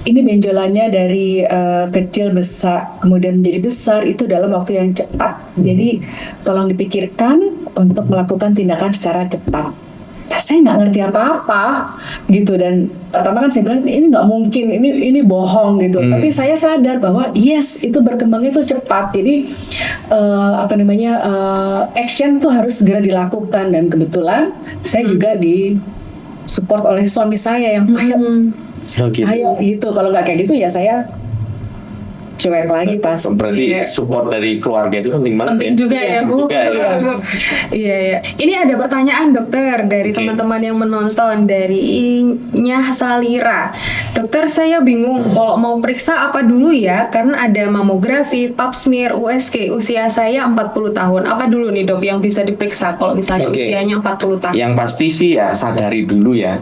ini benjolannya dari kecil besar, kemudian menjadi besar itu dalam waktu yang cepat. Jadi tolong dipikirkan untuk melakukan tindakan secara cepat. Saya nggak ngerti apa-apa gitu, dan pertama kan saya bilang ini nggak mungkin, ini bohong gitu. Tapi saya sadar bahwa yes, itu berkembangnya itu cepat. Jadi action tuh harus segera dilakukan, dan kebetulan saya juga di support oleh suami saya yang Oh, gitu. ayo gitu. Kalau nggak kayak gitu ya saya cuek lagi pas. Berarti support dari keluarga itu penting banget. Penting ya? juga ya Bu. Juga, ya. Iya ya. Ini ada pertanyaan dokter dari teman-teman yang menonton, dari Nyah Salira. Dokter, saya bingung kalau mau periksa apa dulu ya, karena ada mamografi, pap smear, USG. Usia saya 40 tahun. Apa dulu nih Dok yang bisa diperiksa kalau misalnya Oke. usianya 40 tahun? Yang pasti sih ya sadari dulu ya,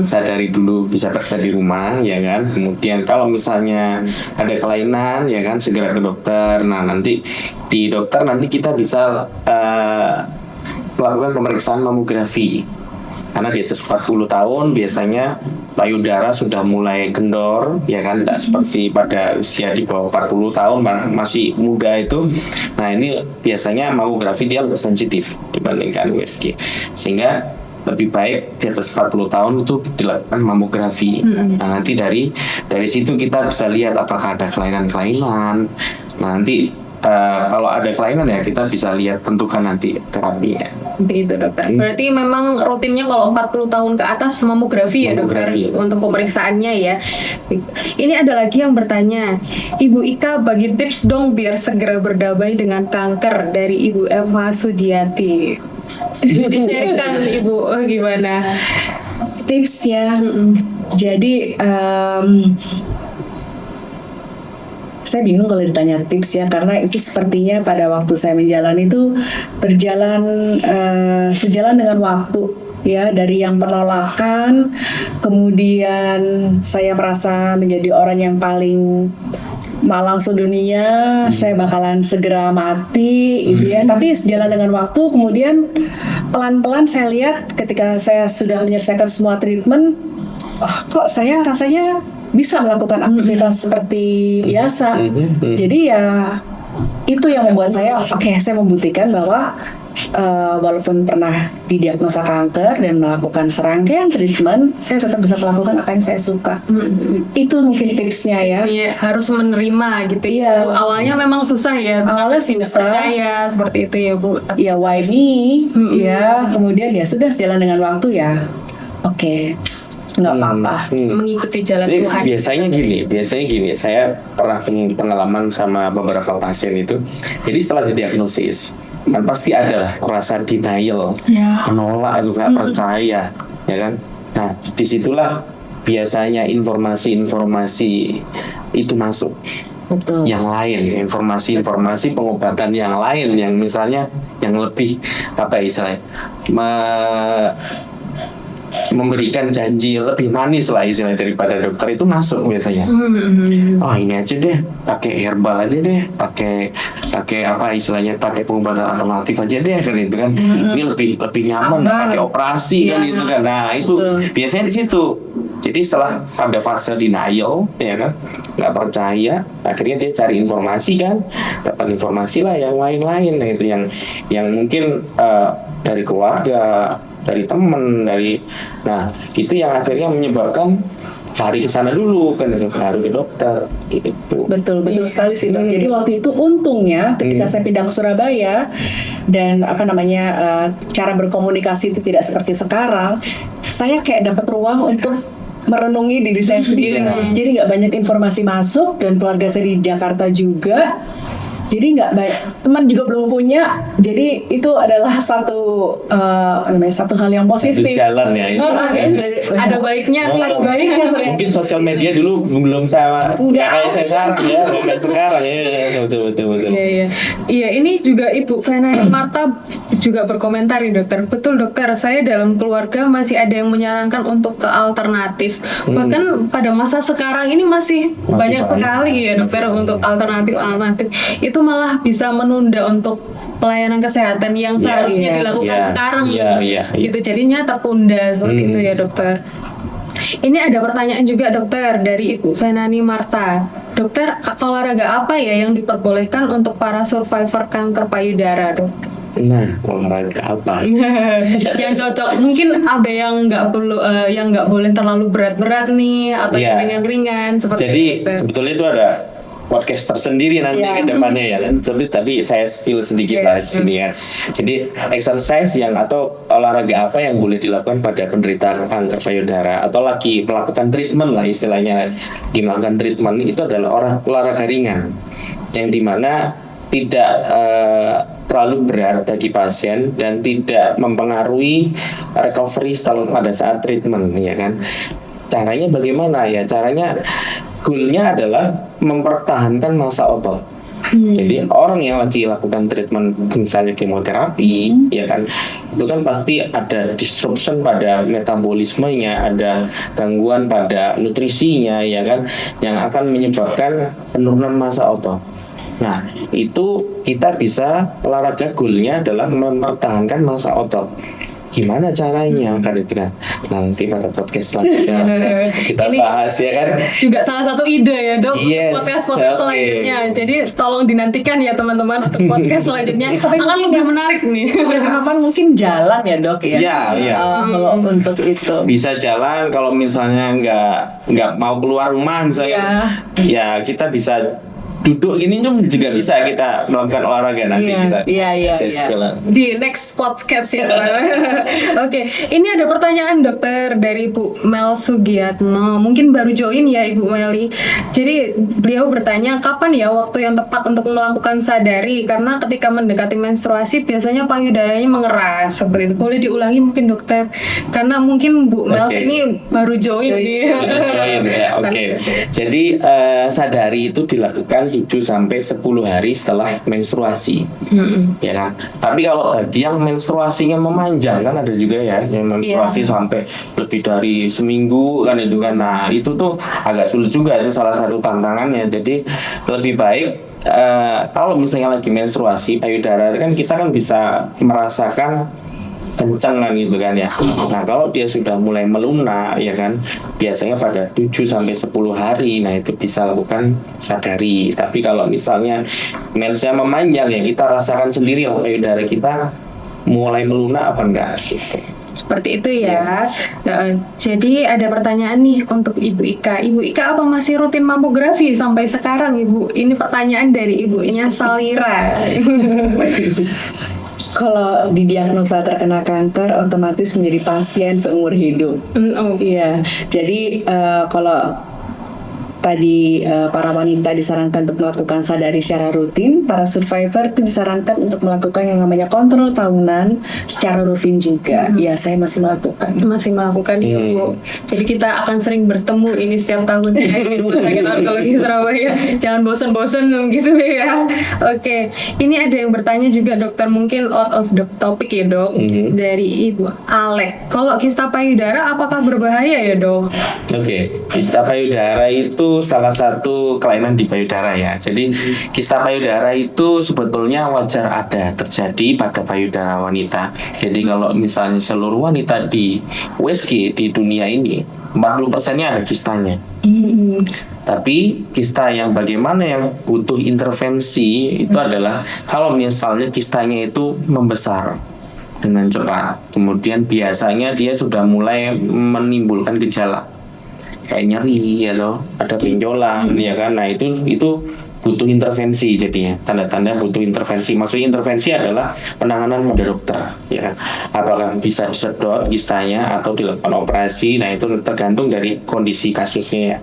sadari dulu, bisa periksa di rumah ya kan. Kemudian kalau misalnya ada kelainan ya kan, segera ke dokter. Nah nanti di dokter nanti kita bisa melakukan pemeriksaan mamografi, karena di atas 40 tahun biasanya payudara sudah mulai kendor ya kan, tidak seperti pada usia di bawah 40 tahun masih muda itu. Nah ini biasanya mamografi dia lebih sensitif dibandingkan USG, sehingga lebih baik di atas 40 tahun itu dilakukan mamografi. Nah nanti dari situ kita bisa lihat apakah ada kelainan-kelainan. Nah nanti kalau ada kelainan ya kita bisa lihat tentukan nanti terapinya. Begitu dokter. Berarti memang rutinnya kalau 40 tahun ke atas mamografi ya dokter, Mamografi. untuk pemeriksaannya ya. Ini ada lagi yang bertanya, Ibu Ika bagi tips dong biar segera berdamai dengan kanker, dari Ibu Eva Sujiati. Di-sharekan Ibu, gimana Tipsnya? Jadi saya bingung kalau ditanya tips ya, karena itu sepertinya pada waktu saya menjalani itu berjalan sejalan dengan waktu ya, dari yang penolakan, kemudian saya merasa menjadi orang yang paling malang sedunia, saya bakalan segera mati gitu ya. Tapi sejalan dengan waktu, kemudian pelan-pelan saya lihat ketika saya sudah menyelesaikan semua treatment, kok saya rasanya bisa melakukan aktivitas seperti biasa. Jadi ya itu yang membuat saya saya membuktikan bahwa walaupun pernah didiagnosa kanker dan melakukan serangkaian treatment, saya tetap bisa melakukan apa yang saya suka. Itu mungkin tipsnya ya. Iya, harus menerima gitu Iya. Bu. Awalnya memang susah ya, Awalnya tidak susah. percaya seperti itu ya Bu. Ya why me? Ya kemudian ya sudah sejalan dengan waktu ya. Oke, nggak apa-apa. Mengikuti jalan Jadi Tuhan. biasanya gini, saya pernah punya pengalaman sama beberapa pasien itu. Jadi setelah didiagnosis, kan pasti ada lah rasa denial, menolak itu, nggak percaya, ya kan? Nah, disitulah biasanya informasi-informasi itu masuk. Betul. Yang lain, informasi-informasi pengobatan yang lain, yang misalnya yang lebih apa istilahnya, memberikan janji lebih manis lah istilahnya daripada dokter, itu masuk biasanya. Oh ini aja deh, pakai herbal aja deh, pakai apa istilahnya, pakai pengobatan alternatif aja deh kan itu kan. Ini lebih nyaman pakai operasi kan itu kan. Nah itu biasanya di situ. Jadi setelah pada fase denial ya kan, nggak percaya, akhirnya dia cari informasi kan, dapat informasi lah yang lain-lain, nah itu yang mungkin dari keluarga, dari teman, nah itu yang akhirnya menyebabkan lari ke sana dulu kan, baru ke dokter gitu. Betul sekali sih dok. Jadi waktu itu untungnya ketika saya pindah ke Surabaya dan cara berkomunikasi itu tidak seperti sekarang, saya kayak dapat ruang untuk merenungi diri saya sendiri. Jadi nggak banyak informasi masuk dan keluarga saya di Jakarta juga. Jadi nggak banyak, teman juga belum punya. Jadi itu adalah satu hal yang positif. Satu jalan ya. Ada baiknya nih. Ada baiknya ternyata. Mungkin sosial media dulu belum sama kayak sekarang ya, kayak sekarang ya. Betul. Iya, ini juga Ibu Fena Marta juga berkomentar nih dokter. Betul dokter, saya dalam keluarga masih ada yang menyarankan untuk ke alternatif. Bahkan pada masa sekarang ini masih banyak sekali ya dokter untuk alternatif. Itu malah bisa menunda untuk pelayanan kesehatan yang seharusnya dilakukan sekarang gitu. Jadinya tertunda seperti itu ya dokter. Ini ada pertanyaan juga dokter dari Ibu Fenani Marta. Dokter, olahraga apa ya yang diperbolehkan untuk para survivor kanker payudara, dok? Nah, olahraga apa? Yang cocok, mungkin ada yang nggak perlu, yang nggak boleh terlalu berat-berat nih, atau yang ringan-ringan seperti itu. Jadi sebetulnya itu ada podcast tersendiri nanti ke depannya ya, tapi saya spill sedikit lah di sini ya. Jadi exercise atau olahraga apa yang boleh dilakukan pada penderita kanker payudara atau lagi melakukan treatment lah istilahnya, melakukan treatment itu adalah olahraga ringan yang dimana tidak terlalu berat bagi pasien dan tidak mempengaruhi recovery pada saat treatment ya kan. Caranya bagaimana ya? Caranya goalnya adalah mempertahankan masa otot. Jadi orang yang lagi lakukan treatment misalnya kemoterapi ya kan, itu kan pasti ada disruption pada metabolismenya, ada gangguan pada nutrisinya ya kan, yang akan menyebabkan penurunan masa otot. Nah itu kita bisa olahraga goalnya adalah mempertahankan masa otot. Gimana caranya kan itu kan nanti pada podcast selanjutnya kita bahas ya kan. Juga salah satu ide ya dok, podcast selanjutnya. Jadi tolong dinantikan ya teman-teman untuk podcast selanjutnya. Akan lebih menarik nih. Kapan mungkin jalan ya dok ya? Iya. Kalau untuk itu bisa jalan, kalau misalnya nggak mau keluar rumah misalnya, ya kita bisa duduk ini juga bisa kita melakukan olahraga nanti kita di next podcast ya. Oke, ini ada pertanyaan dokter dari Bu Mel Sugiatno, mungkin baru join ya Ibu Meli. Jadi beliau bertanya kapan ya waktu yang tepat untuk melakukan sadari, karena ketika mendekati menstruasi biasanya payudaranya mengeras seperti itu. Boleh diulangi mungkin dokter, karena mungkin Bu Mel ini baru join nih. Oke. Jadi sadari itu dilakukan 7-10 hari setelah menstruasi, ya kan. Tapi kalau bagi yang menstruasinya memanjang kan ada juga ya yang menstruasi sampai lebih dari seminggu kan itu kan. Nah itu tuh agak sulit juga, itu salah satu tantangannya. Jadi lebih baik kalau misalnya lagi menstruasi payudara kan kita kan bisa merasakan kencang kan gitu kan ya. Nah kalau dia sudah mulai melunak ya kan, biasanya pada 7-10 hari, nah itu bisa lakukan sadari. Tapi kalau misalnya mensnya memanjang ya kita rasakan sendiri lah payudara kita mulai melunak apa enggak gitu. Seperti itu ya. Jadi ada pertanyaan nih untuk Ibu Ika. Ibu Ika apa masih rutin mamografi sampai sekarang Ibu? Ini pertanyaan dari ibunya Salira. Kalau didiagnosa terkena kanker otomatis menjadi pasien seumur hidup. Iya. Jadi kalau tadi para wanita disarankan untuk melakukan sadari secara rutin, para survivor itu disarankan untuk melakukan yang namanya kontrol tahunan secara rutin juga. Ya, saya masih melakukan. Ya Bu. Jadi kita akan sering bertemu ini setiap tahun di Rumah Sakit Onkologi Surabaya. Jangan bosan-bosan gitu ya. Oke, ini ada yang bertanya juga dokter, mungkin out of the topic ya dok, dari Ibu Alek. Kalau kista payudara apakah berbahaya ya dok? Oke, kista payudara itu salah satu kelainan di payudara ya. Jadi kista payudara itu sebetulnya wajar ada terjadi pada payudara wanita. Jadi kalau misalnya seluruh wanita di USG di dunia ini 40%-nya ada kistanya. Tapi kista yang bagaimana yang butuh intervensi itu adalah kalau misalnya kistanya itu membesar. dengan cepat. Kemudian biasanya dia sudah mulai menimbulkan gejala kayak nyeri ya loh, ada benjolan ya kan. Nah itu butuh intervensi jadinya, tanda-tanda butuh intervensi. Maksudnya intervensi adalah penanganan pada dokter ya kan. Apakah bisa disedot kistanya atau dilakukan operasi, nah itu tergantung dari kondisi kasusnya ya.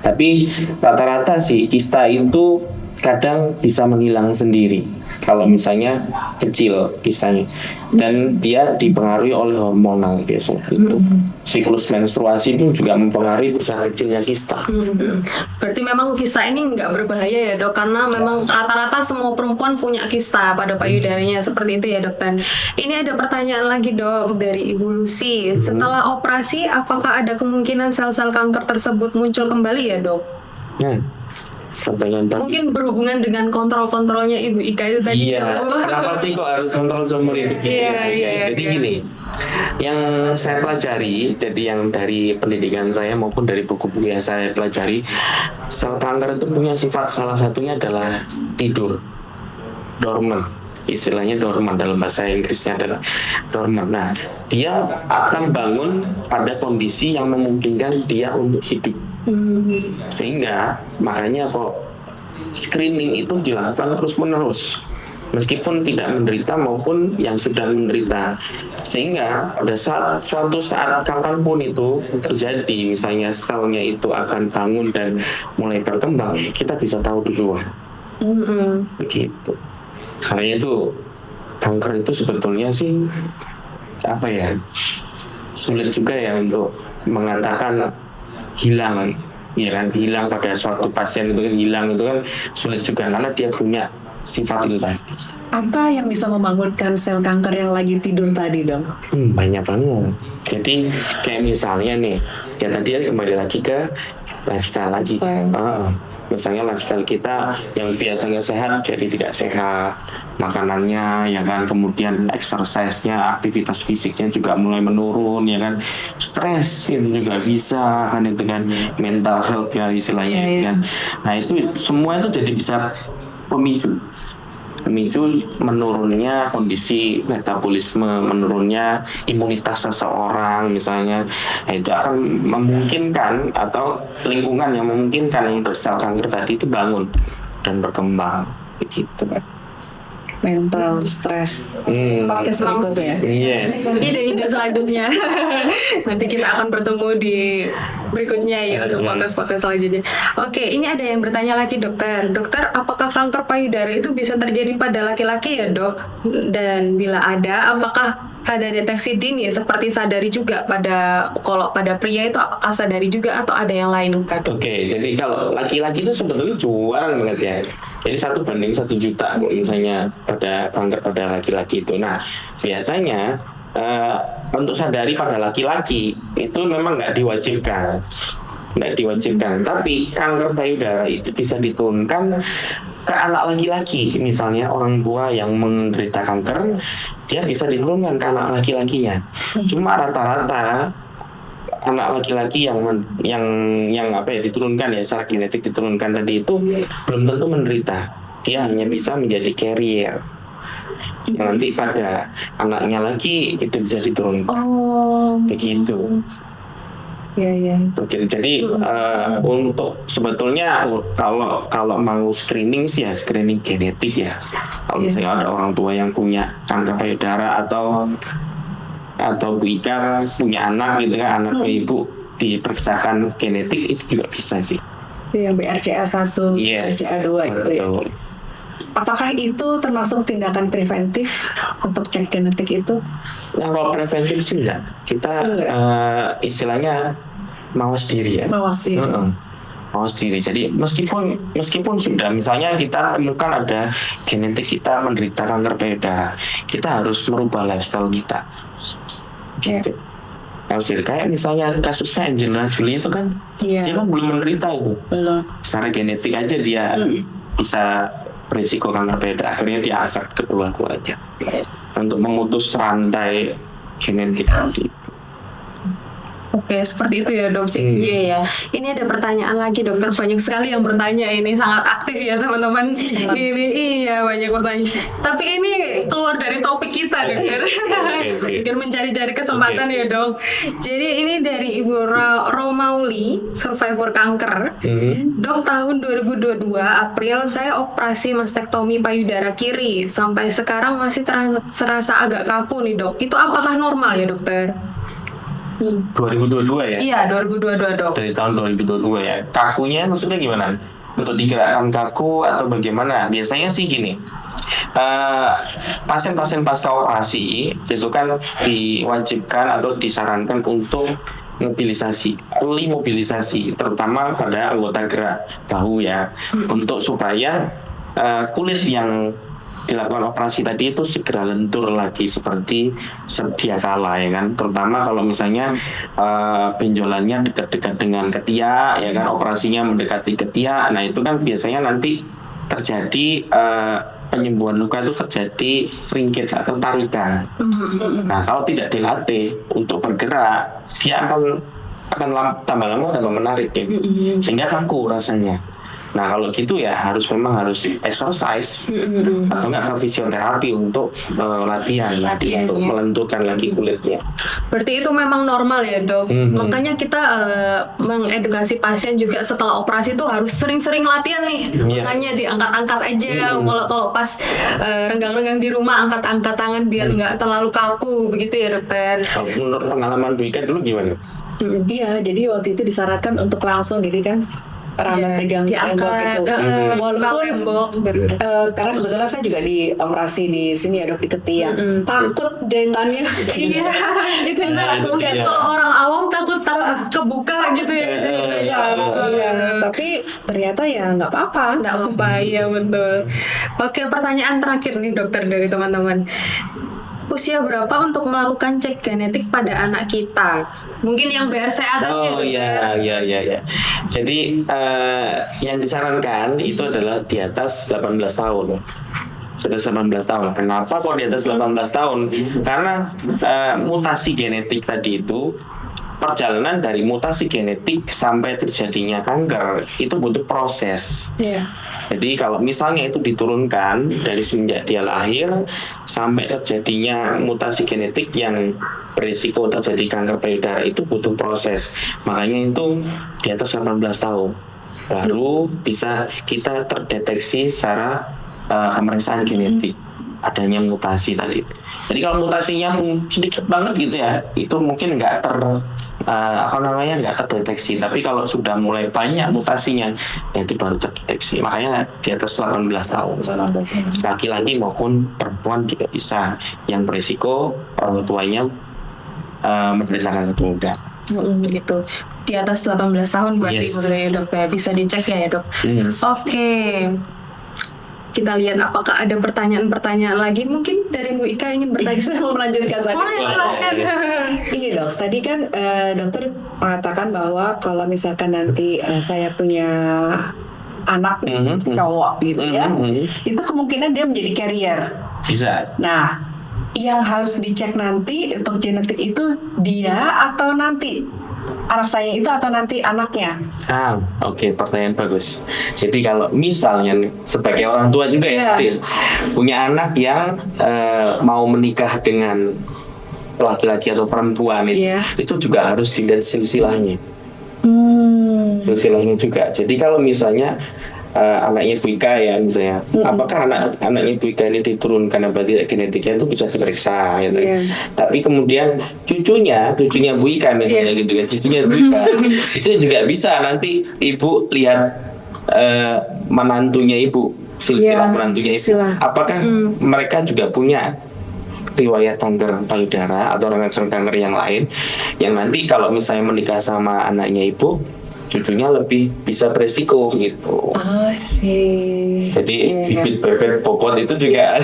Tapi rata-rata sih kista itu kadang bisa menghilang sendiri kalau misalnya kecil kistanya, dan dia dipengaruhi oleh hormonal biasanya. Itu siklus menstruasi pun juga mempengaruhi besar kecilnya kista. Berarti memang kista ini nggak berbahaya ya dok, karena memang rata-rata semua perempuan punya kista pada payudaranya, seperti itu ya dokter. Ini ada pertanyaan lagi dok dari Ibu Lucy. Setelah operasi, apakah ada kemungkinan sel-sel kanker tersebut muncul kembali ya dok? Nah, pertanyaan tadi. Mungkin berhubungan dengan kontrol-kontrolnya Ibu Ika itu tadi. Iya, kenapa sih kok harus kontrol seumur hidup gitu? Iya, Jadi gini, yang saya pelajari, jadi yang dari pendidikan saya maupun dari buku-buku yang saya pelajari, sel kanker itu punya sifat, salah satunya adalah tidur, dormant. Istilahnya dormant, dalam bahasa Inggrisnya adalah dormant. Nah, dia akan bangun pada kondisi yang memungkinkan dia untuk hidup. Sehingga makanya kok screening itu dilakukan terus-menerus, meskipun tidak menderita maupun yang sudah menderita. Sehingga pada suatu saat kapanpun itu terjadi, misalnya selnya itu akan bangun dan mulai berkembang, kita bisa tahu duluan. Begitu. Makanya itu kanker itu sebetulnya sih apa ya, sulit juga ya untuk mengatakan hilang, ya kan, hilang pada suatu pasien itu kan, hilang itu kan sulit juga karena dia punya sifat itu tadi. Apa yang bisa membangunkan sel kanker yang lagi tidur tadi dong? Banyak banget. Jadi kayak misalnya nih, ya tadi kembali lagi ke lifestyle lagi. Misalnya lifestyle kita yang biasanya sehat jadi tidak sehat, makanannya ya kan, kemudian exercise-nya, aktivitas fisiknya juga mulai menurun ya kan, stres itu juga bisa kan, itu kan mental health ya istilahnya kan. Nah itu semua itu jadi bisa pemicu menurunnya kondisi metabolisme, menurunnya imunitas seseorang misalnya. Nah, itu akan memungkinkan, atau lingkungan yang memungkinkan untuk sel kanker tadi itu bangun dan berkembang begitu kan. Mental, stres, podcast berikutnya. Yes. Ide-ide selanjutnya nanti kita akan bertemu di berikutnya ya untuk podcast selanjutnya. Oke, ini ada yang bertanya lagi dokter, apakah kanker payudara itu bisa terjadi pada laki-laki ya dok? Dan bila ada, apakah ada deteksi dini seperti sadari juga kalau pada pria itu, apakah sadari juga atau ada yang lain? Oke, jadi kalau laki-laki itu sebetulnya jarang banget ya. Jadi 1:1 juta misalnya pada kanker pada laki-laki itu. Nah, biasanya untuk sadari pada laki-laki itu memang nggak diwajibkan. Tapi kanker payudara itu bisa diturunkan ke anak laki-laki. Misalnya orang tua yang menderita kanker, dia bisa diturunkan ke anak laki-lakinya. Cuma rata-rata anak laki-laki yang apa ya, diturunkan ya, secara genetik diturunkan tadi itu belum tentu menderita. Dia hanya bisa menjadi carrier. Nanti pada anaknya lagi itu bisa diturunkan. Begitu. Iya. Oke, jadi untuk sebetulnya kalau mau screening sih ya screening genetik ya. Kalau misalnya ada orang tua yang punya kanker payudara atau Bu Ika punya anak gitu kan, anak ibu diperiksakan genetik, itu juga bisa sih. Itu yang BRCA1, BRCA2 itu ya. Apakah itu termasuk tindakan preventif untuk cek genetik itu? Nah, kalau preventif sih enggak. Kita istilahnya mawas diri ya. Mawas diri. Jadi meskipun sudah misalnya kita temukan ada genetik kita menderita kanker payudara, kita harus merubah lifestyle kita. Gitu. Harus diri. Kayak misalnya kasusnya Angelina Jolie itu kan, dia kan belum menderita itu. Belum. Secara genetik aja dia bisa berisiko kanker payudara. Akhirnya dia angkat ke keluarganya untuk memutus rantai genetik tadi. Oke, seperti itu ya dok. Iya ya. Ini ada pertanyaan lagi dokter. Banyak sekali yang bertanya ini, sangat aktif ya teman-teman. Ini iya banyak pertanyaan. Tapi ini keluar dari topik kita dokter. Biar mencari-cari kesempatan ya dok. Jadi ini dari Ibu Romauli, survivor kanker. Dok, tahun 2022 April saya operasi mastektomi payudara kiri. Sampai sekarang masih terasa agak kaku nih dok. Itu apakah normal ya dokter? 2022 ya? Iya, 2022 dok. Dari tahun 2022 ya. Kakunya maksudnya gimana? Untuk digerakkan kaku atau bagaimana? Biasanya sih gini, pasien-pasien pasca operasi itu kan diwajibkan atau disarankan untuk mobilisasi, early mobilisasi, terutama pada anggota gerak bahu ya, untuk supaya kulit yang dilakukan operasi tadi itu segera lentur lagi seperti sedia kala ya kan, terutama kalau misalnya benjolannya dekat-dekat dengan ketiak ya kan, operasinya mendekati ketiak, nah itu kan biasanya nanti terjadi penyembuhan luka itu terjadi shrinkage atau tarikan. Nah kalau tidak dilatih untuk bergerak, dia akan tambah lama tambah menarik ya, sehingga kaku rasanya. Nah kalau gitu ya memang harus exercise atau enggak ke fisioterapi untuk latihan untuk melenturkan lagi kulitnya. Berarti itu memang normal ya dok. Makanya kita mengedukasi pasien juga setelah operasi tuh harus sering-sering latihan nih. Makanya diangkat-angkat aja. Kalau pas renggang-renggang di rumah angkat-angkat tangan biar nggak terlalu kaku begitu ya dokter. Kalau menurut pengalaman Bu Ika dulu gimana? Iya, jadi waktu itu disarankan untuk langsung, jadi kan pegang tembok itu. Walaupun karena kebetulan saya juga dioperasi di sini ya dok, di ketiak. Takut jahitannya. Iya, itu mungkin kalau orang awam takut kebuka gitu ya. Tapi ternyata ya nggak apa-apa. Nggak apa-apa, ya betul. Oke, pertanyaan terakhir nih dokter dari teman-teman. Usia berapa untuk melakukan cek genetik pada anak kita? Mungkin yang BRCA tadi. Oh iya. Jadi yang disarankan itu adalah di atas 18 tahun. Sudah 19 tahun. Kenapa kok di atas 18 tahun? Karena mutasi genetik tadi itu, perjalanan dari mutasi genetik sampai terjadinya kanker itu butuh proses. Jadi kalau misalnya itu diturunkan dari semenjak dia lahir sampai terjadinya mutasi genetik yang berisiko terjadi kanker payudara itu butuh proses. Makanya itu di atas 18 tahun baru bisa kita terdeteksi secara pemeriksaan genetik adanya mutasi tadi. Jadi kalau mutasinya sedikit banget gitu ya, itu mungkin nggak terdeteksi. Tapi kalau sudah mulai banyak mutasinya, itu baru terdeteksi. Makanya di atas 18 tahun, laki-laki maupun perempuan juga bisa. Yang berisiko orang tuanya menderita kanker muda. Gitu. Di atas 18 tahun berarti ya dok ya, bisa dicek ya dok. Oke. Kita lihat apakah ada pertanyaan-pertanyaan lagi. Mungkin dari Bu Ika ingin bertanya. Saya mau melanjutkan tadi. Silakan. Ini dok, tadi kan dokter mengatakan bahwa kalau misalkan nanti saya punya anak cowok gitu ya, itu kemungkinan dia menjadi carrier. Bisa. Nah, yang harus dicek nanti untuk genetik itu dia atau nanti anak saya itu atau nanti anaknya? Oke, pertanyaan bagus. Jadi kalau misalnya sebagai orang tua juga ya, punya anak yang mau menikah dengan laki-laki atau perempuan itu juga harus dilihat silsilahnya. Silsilahnya juga. Jadi kalau misalnya anaknya Bu Ika ya misalnya, apakah anaknya Bu Ika ini diturunkan apa tidak genetiknya itu bisa diperiksa ya, tapi kemudian cucunya Bu Ika misalnya gitu kan, cucunya Bu Ika itu juga bisa nanti ibu lihat menantunya ibu, silsilah menantunya ibu, apakah mereka juga punya riwayat kanker payudara atau kanker yang lain yang nanti kalau misalnya menikah sama anaknya ibu, cucunya lebih bisa beresiko gitu. Sih. Jadi bibit bebek bobot itu juga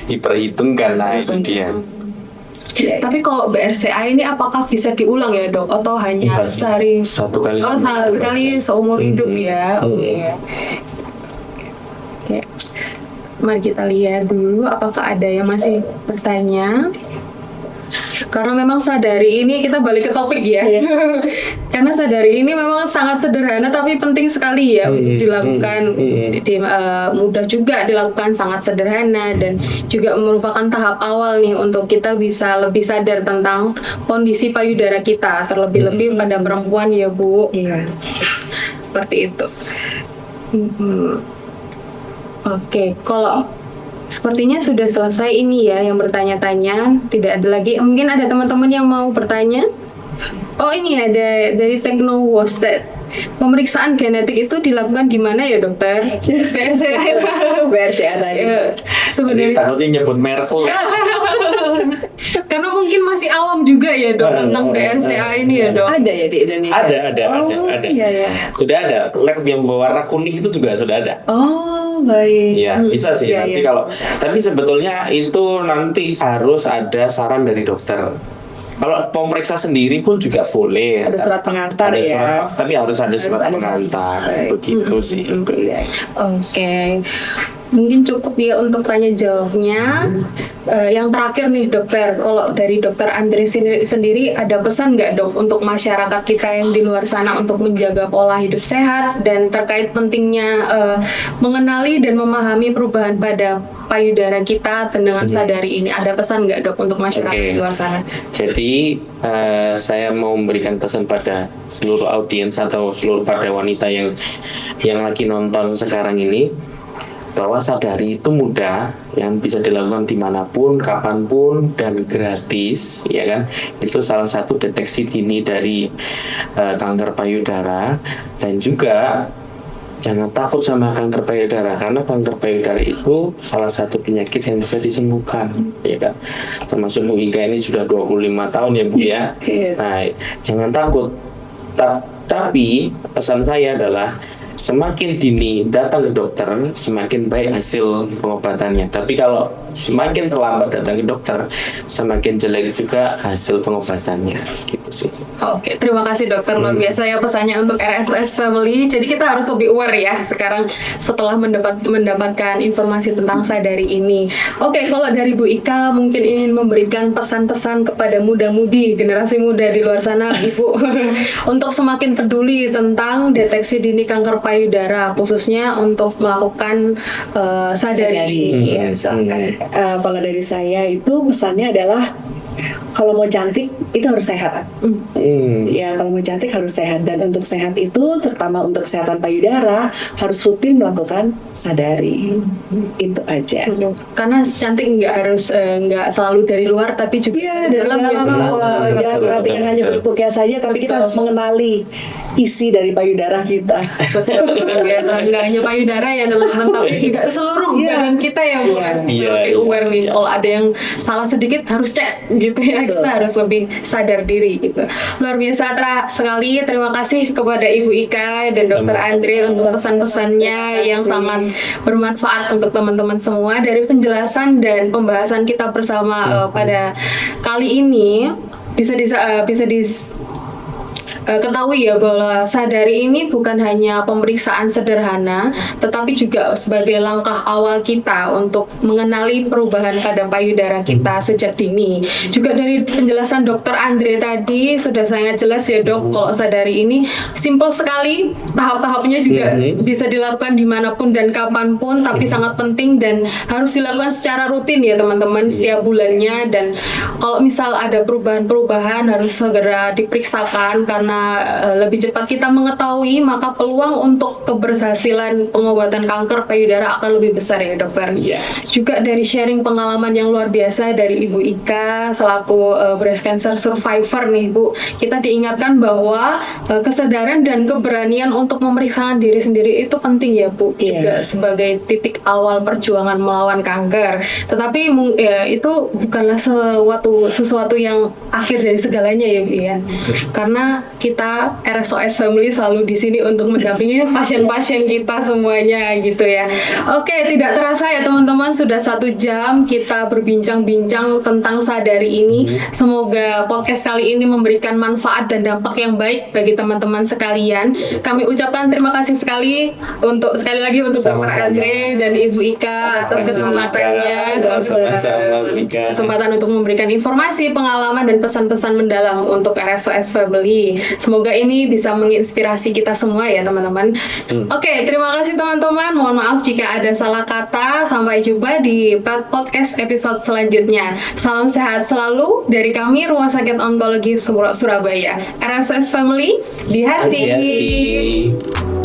diperhitungkan. Nah itu dia. Tapi kalau BRCA ini apakah bisa diulang ya dok? Atau hanya sekali seumur hidup ya? Oke. Mari kita lihat dulu apakah ada yang masih bertanya. Karena memang Sadari ini, kita balik ke topik ya. Karena Sadari ini memang sangat sederhana tapi penting sekali ya untuk dilakukan. Mudah juga dilakukan, sangat sederhana, dan juga merupakan tahap awal nih untuk kita bisa lebih sadar tentang kondisi payudara kita, terlebih-lebih pada perempuan ya Bu. Iya. Seperti itu. Oke, kalau sepertinya sudah selesai ini ya yang bertanya-tanya. Tidak ada lagi. Mungkin ada teman-teman yang mau bertanya. Oh, ini ada dari Teknowosted. Pemeriksaan genetik itu dilakukan di mana ya dokter? BRCA tadi. Sebenarnya Takutnya nyebut merek lo. karena mungkin masih awam juga ya dok tentang BRCA ini ya dok. Ada ya di Indonesia? Ada. Iya, iya. Sudah ada. Lab yang berwarna kuning itu juga sudah ada. Oh, baik. Iya, bisa sih. Iya, Nanti iya. tapi sebetulnya itu nanti harus ada saran dari dokter. Kalau pemeriksa sendiri pun juga boleh. Ada surat pengantar Ada ya. surat, tapi harus ada surat ada surat. pengantar. Baik. Begitu sih. Oke. Mungkin cukup ya untuk tanya jawabnya. Yang terakhir nih dokter, kalau dari dokter Andre sendiri ada pesan nggak dok untuk masyarakat kita yang di luar sana untuk menjaga pola hidup sehat dan terkait pentingnya mengenali dan memahami perubahan pada payudara kita dengan Sadari ini, ada pesan nggak dok untuk masyarakat Oke. di luar sana? Jadi saya mau memberikan pesan pada seluruh audiens atau seluruh pada wanita yang lagi nonton sekarang ini, bahwa Sadari itu mudah, yang bisa dilakukan dimanapun, kapanpun, dan gratis, ya kan? Itu salah satu deteksi dini dari kanker payudara. Dan juga jangan takut sama kanker payudara, karena kanker payudara itu salah satu penyakit yang bisa disembuhkan, ya kan? Termasuk Bu Ika ini sudah 25 tahun ya Bu ya. Nah, jangan takut. Tapi pesan saya adalah semakin dini datang ke dokter, semakin baik hasil pengobatannya. Tapi kalau semakin terlambat datang ke dokter, semakin jelek juga hasil pengobatannya. Gitu sih. Oke, terima kasih dokter, luar biasa ya pesannya untuk RSOS Family. Jadi kita harus lebih aware ya sekarang setelah mendapatkan informasi tentang Sadari ini. Oke, kalau dari Bu Ika mungkin ingin memberikan pesan-pesan kepada muda-mudi, generasi muda di luar sana, Ibu, untuk semakin peduli tentang deteksi dini kanker payudara, khususnya untuk melakukan Sadari ini. Ya, silakan. Kalau dari saya itu pesannya adalah kalau mau cantik itu harus sehat. Ya, kalau mau cantik harus sehat, dan untuk sehat itu terutama untuk kesehatan payudara harus rutin melakukan Sadari. Itu aja. Karena cantik nggak selalu dari luar, tapi juga Iya, dari dalam. Jangan perhatikan hanya bentuknya saja, tapi kita harus mengenali isi dari payudara kita. Ya, nggak hanya payudara ya teman-teman, tapi juga seluruh badan kita ya Bu. Harus lebih aware nih. Kalau ada yang salah sedikit harus cek gitu ya. Kita harus lebih sadar diri gitu. Luar biasa sekali. Terima kasih kepada Ibu Ika dan Dokter Andre untuk pesan-pesannya yang sangat bermanfaat untuk teman-teman semua. Dari penjelasan dan pembahasan kita bersama pada kali ini bisa ketahui ya bahwa Sadari ini bukan hanya pemeriksaan sederhana, tetapi juga sebagai langkah awal kita untuk mengenali perubahan pada payudara kita sejak dini. Juga dari penjelasan Dokter Andre tadi sudah sangat jelas ya dok, kalau Sadari ini simple sekali, tahap-tahapnya juga bisa dilakukan dimanapun dan kapanpun, tapi sangat penting dan harus dilakukan secara rutin ya teman-teman, setiap bulannya. Dan kalau misal ada perubahan-perubahan harus segera diperiksakan, karena lebih cepat kita mengetahui, maka peluang untuk keberhasilan pengobatan kanker payudara akan lebih besar ya dokter. Juga dari sharing pengalaman yang luar biasa dari Ibu Ika selaku breast cancer survivor nih Bu, kita diingatkan bahwa kesadaran dan keberanian untuk memeriksakan diri sendiri itu penting ya Bu, juga sebagai titik awal perjuangan melawan kanker. Tetapi itu bukanlah sesuatu yang akhir dari segalanya ya Bu ya, karena kita RSOS Family selalu di sini untuk mendampingi pasien-pasien kita semuanya gitu ya. Oke, tidak terasa ya teman-teman, sudah 1 jam kita berbincang-bincang tentang Sadari ini. Semoga podcast kali ini memberikan manfaat dan dampak yang baik bagi teman-teman sekalian. Kami ucapkan terima kasih sekali lagi untuk Bapak Sama-sama. Andre dan Ibu Ika atas kesempatannya dan kesempatan untuk memberikan informasi, pengalaman dan pesan-pesan mendalam untuk RSOS Family. Semoga ini bisa menginspirasi kita semua ya teman-teman. Oke, terima kasih teman-teman. Mohon maaf jika ada salah kata. Sampai jumpa di podcast episode selanjutnya. Salam sehat selalu dari kami Rumah Sakit Onkologi Surabaya. RSOS Family di hati. Hati-hati.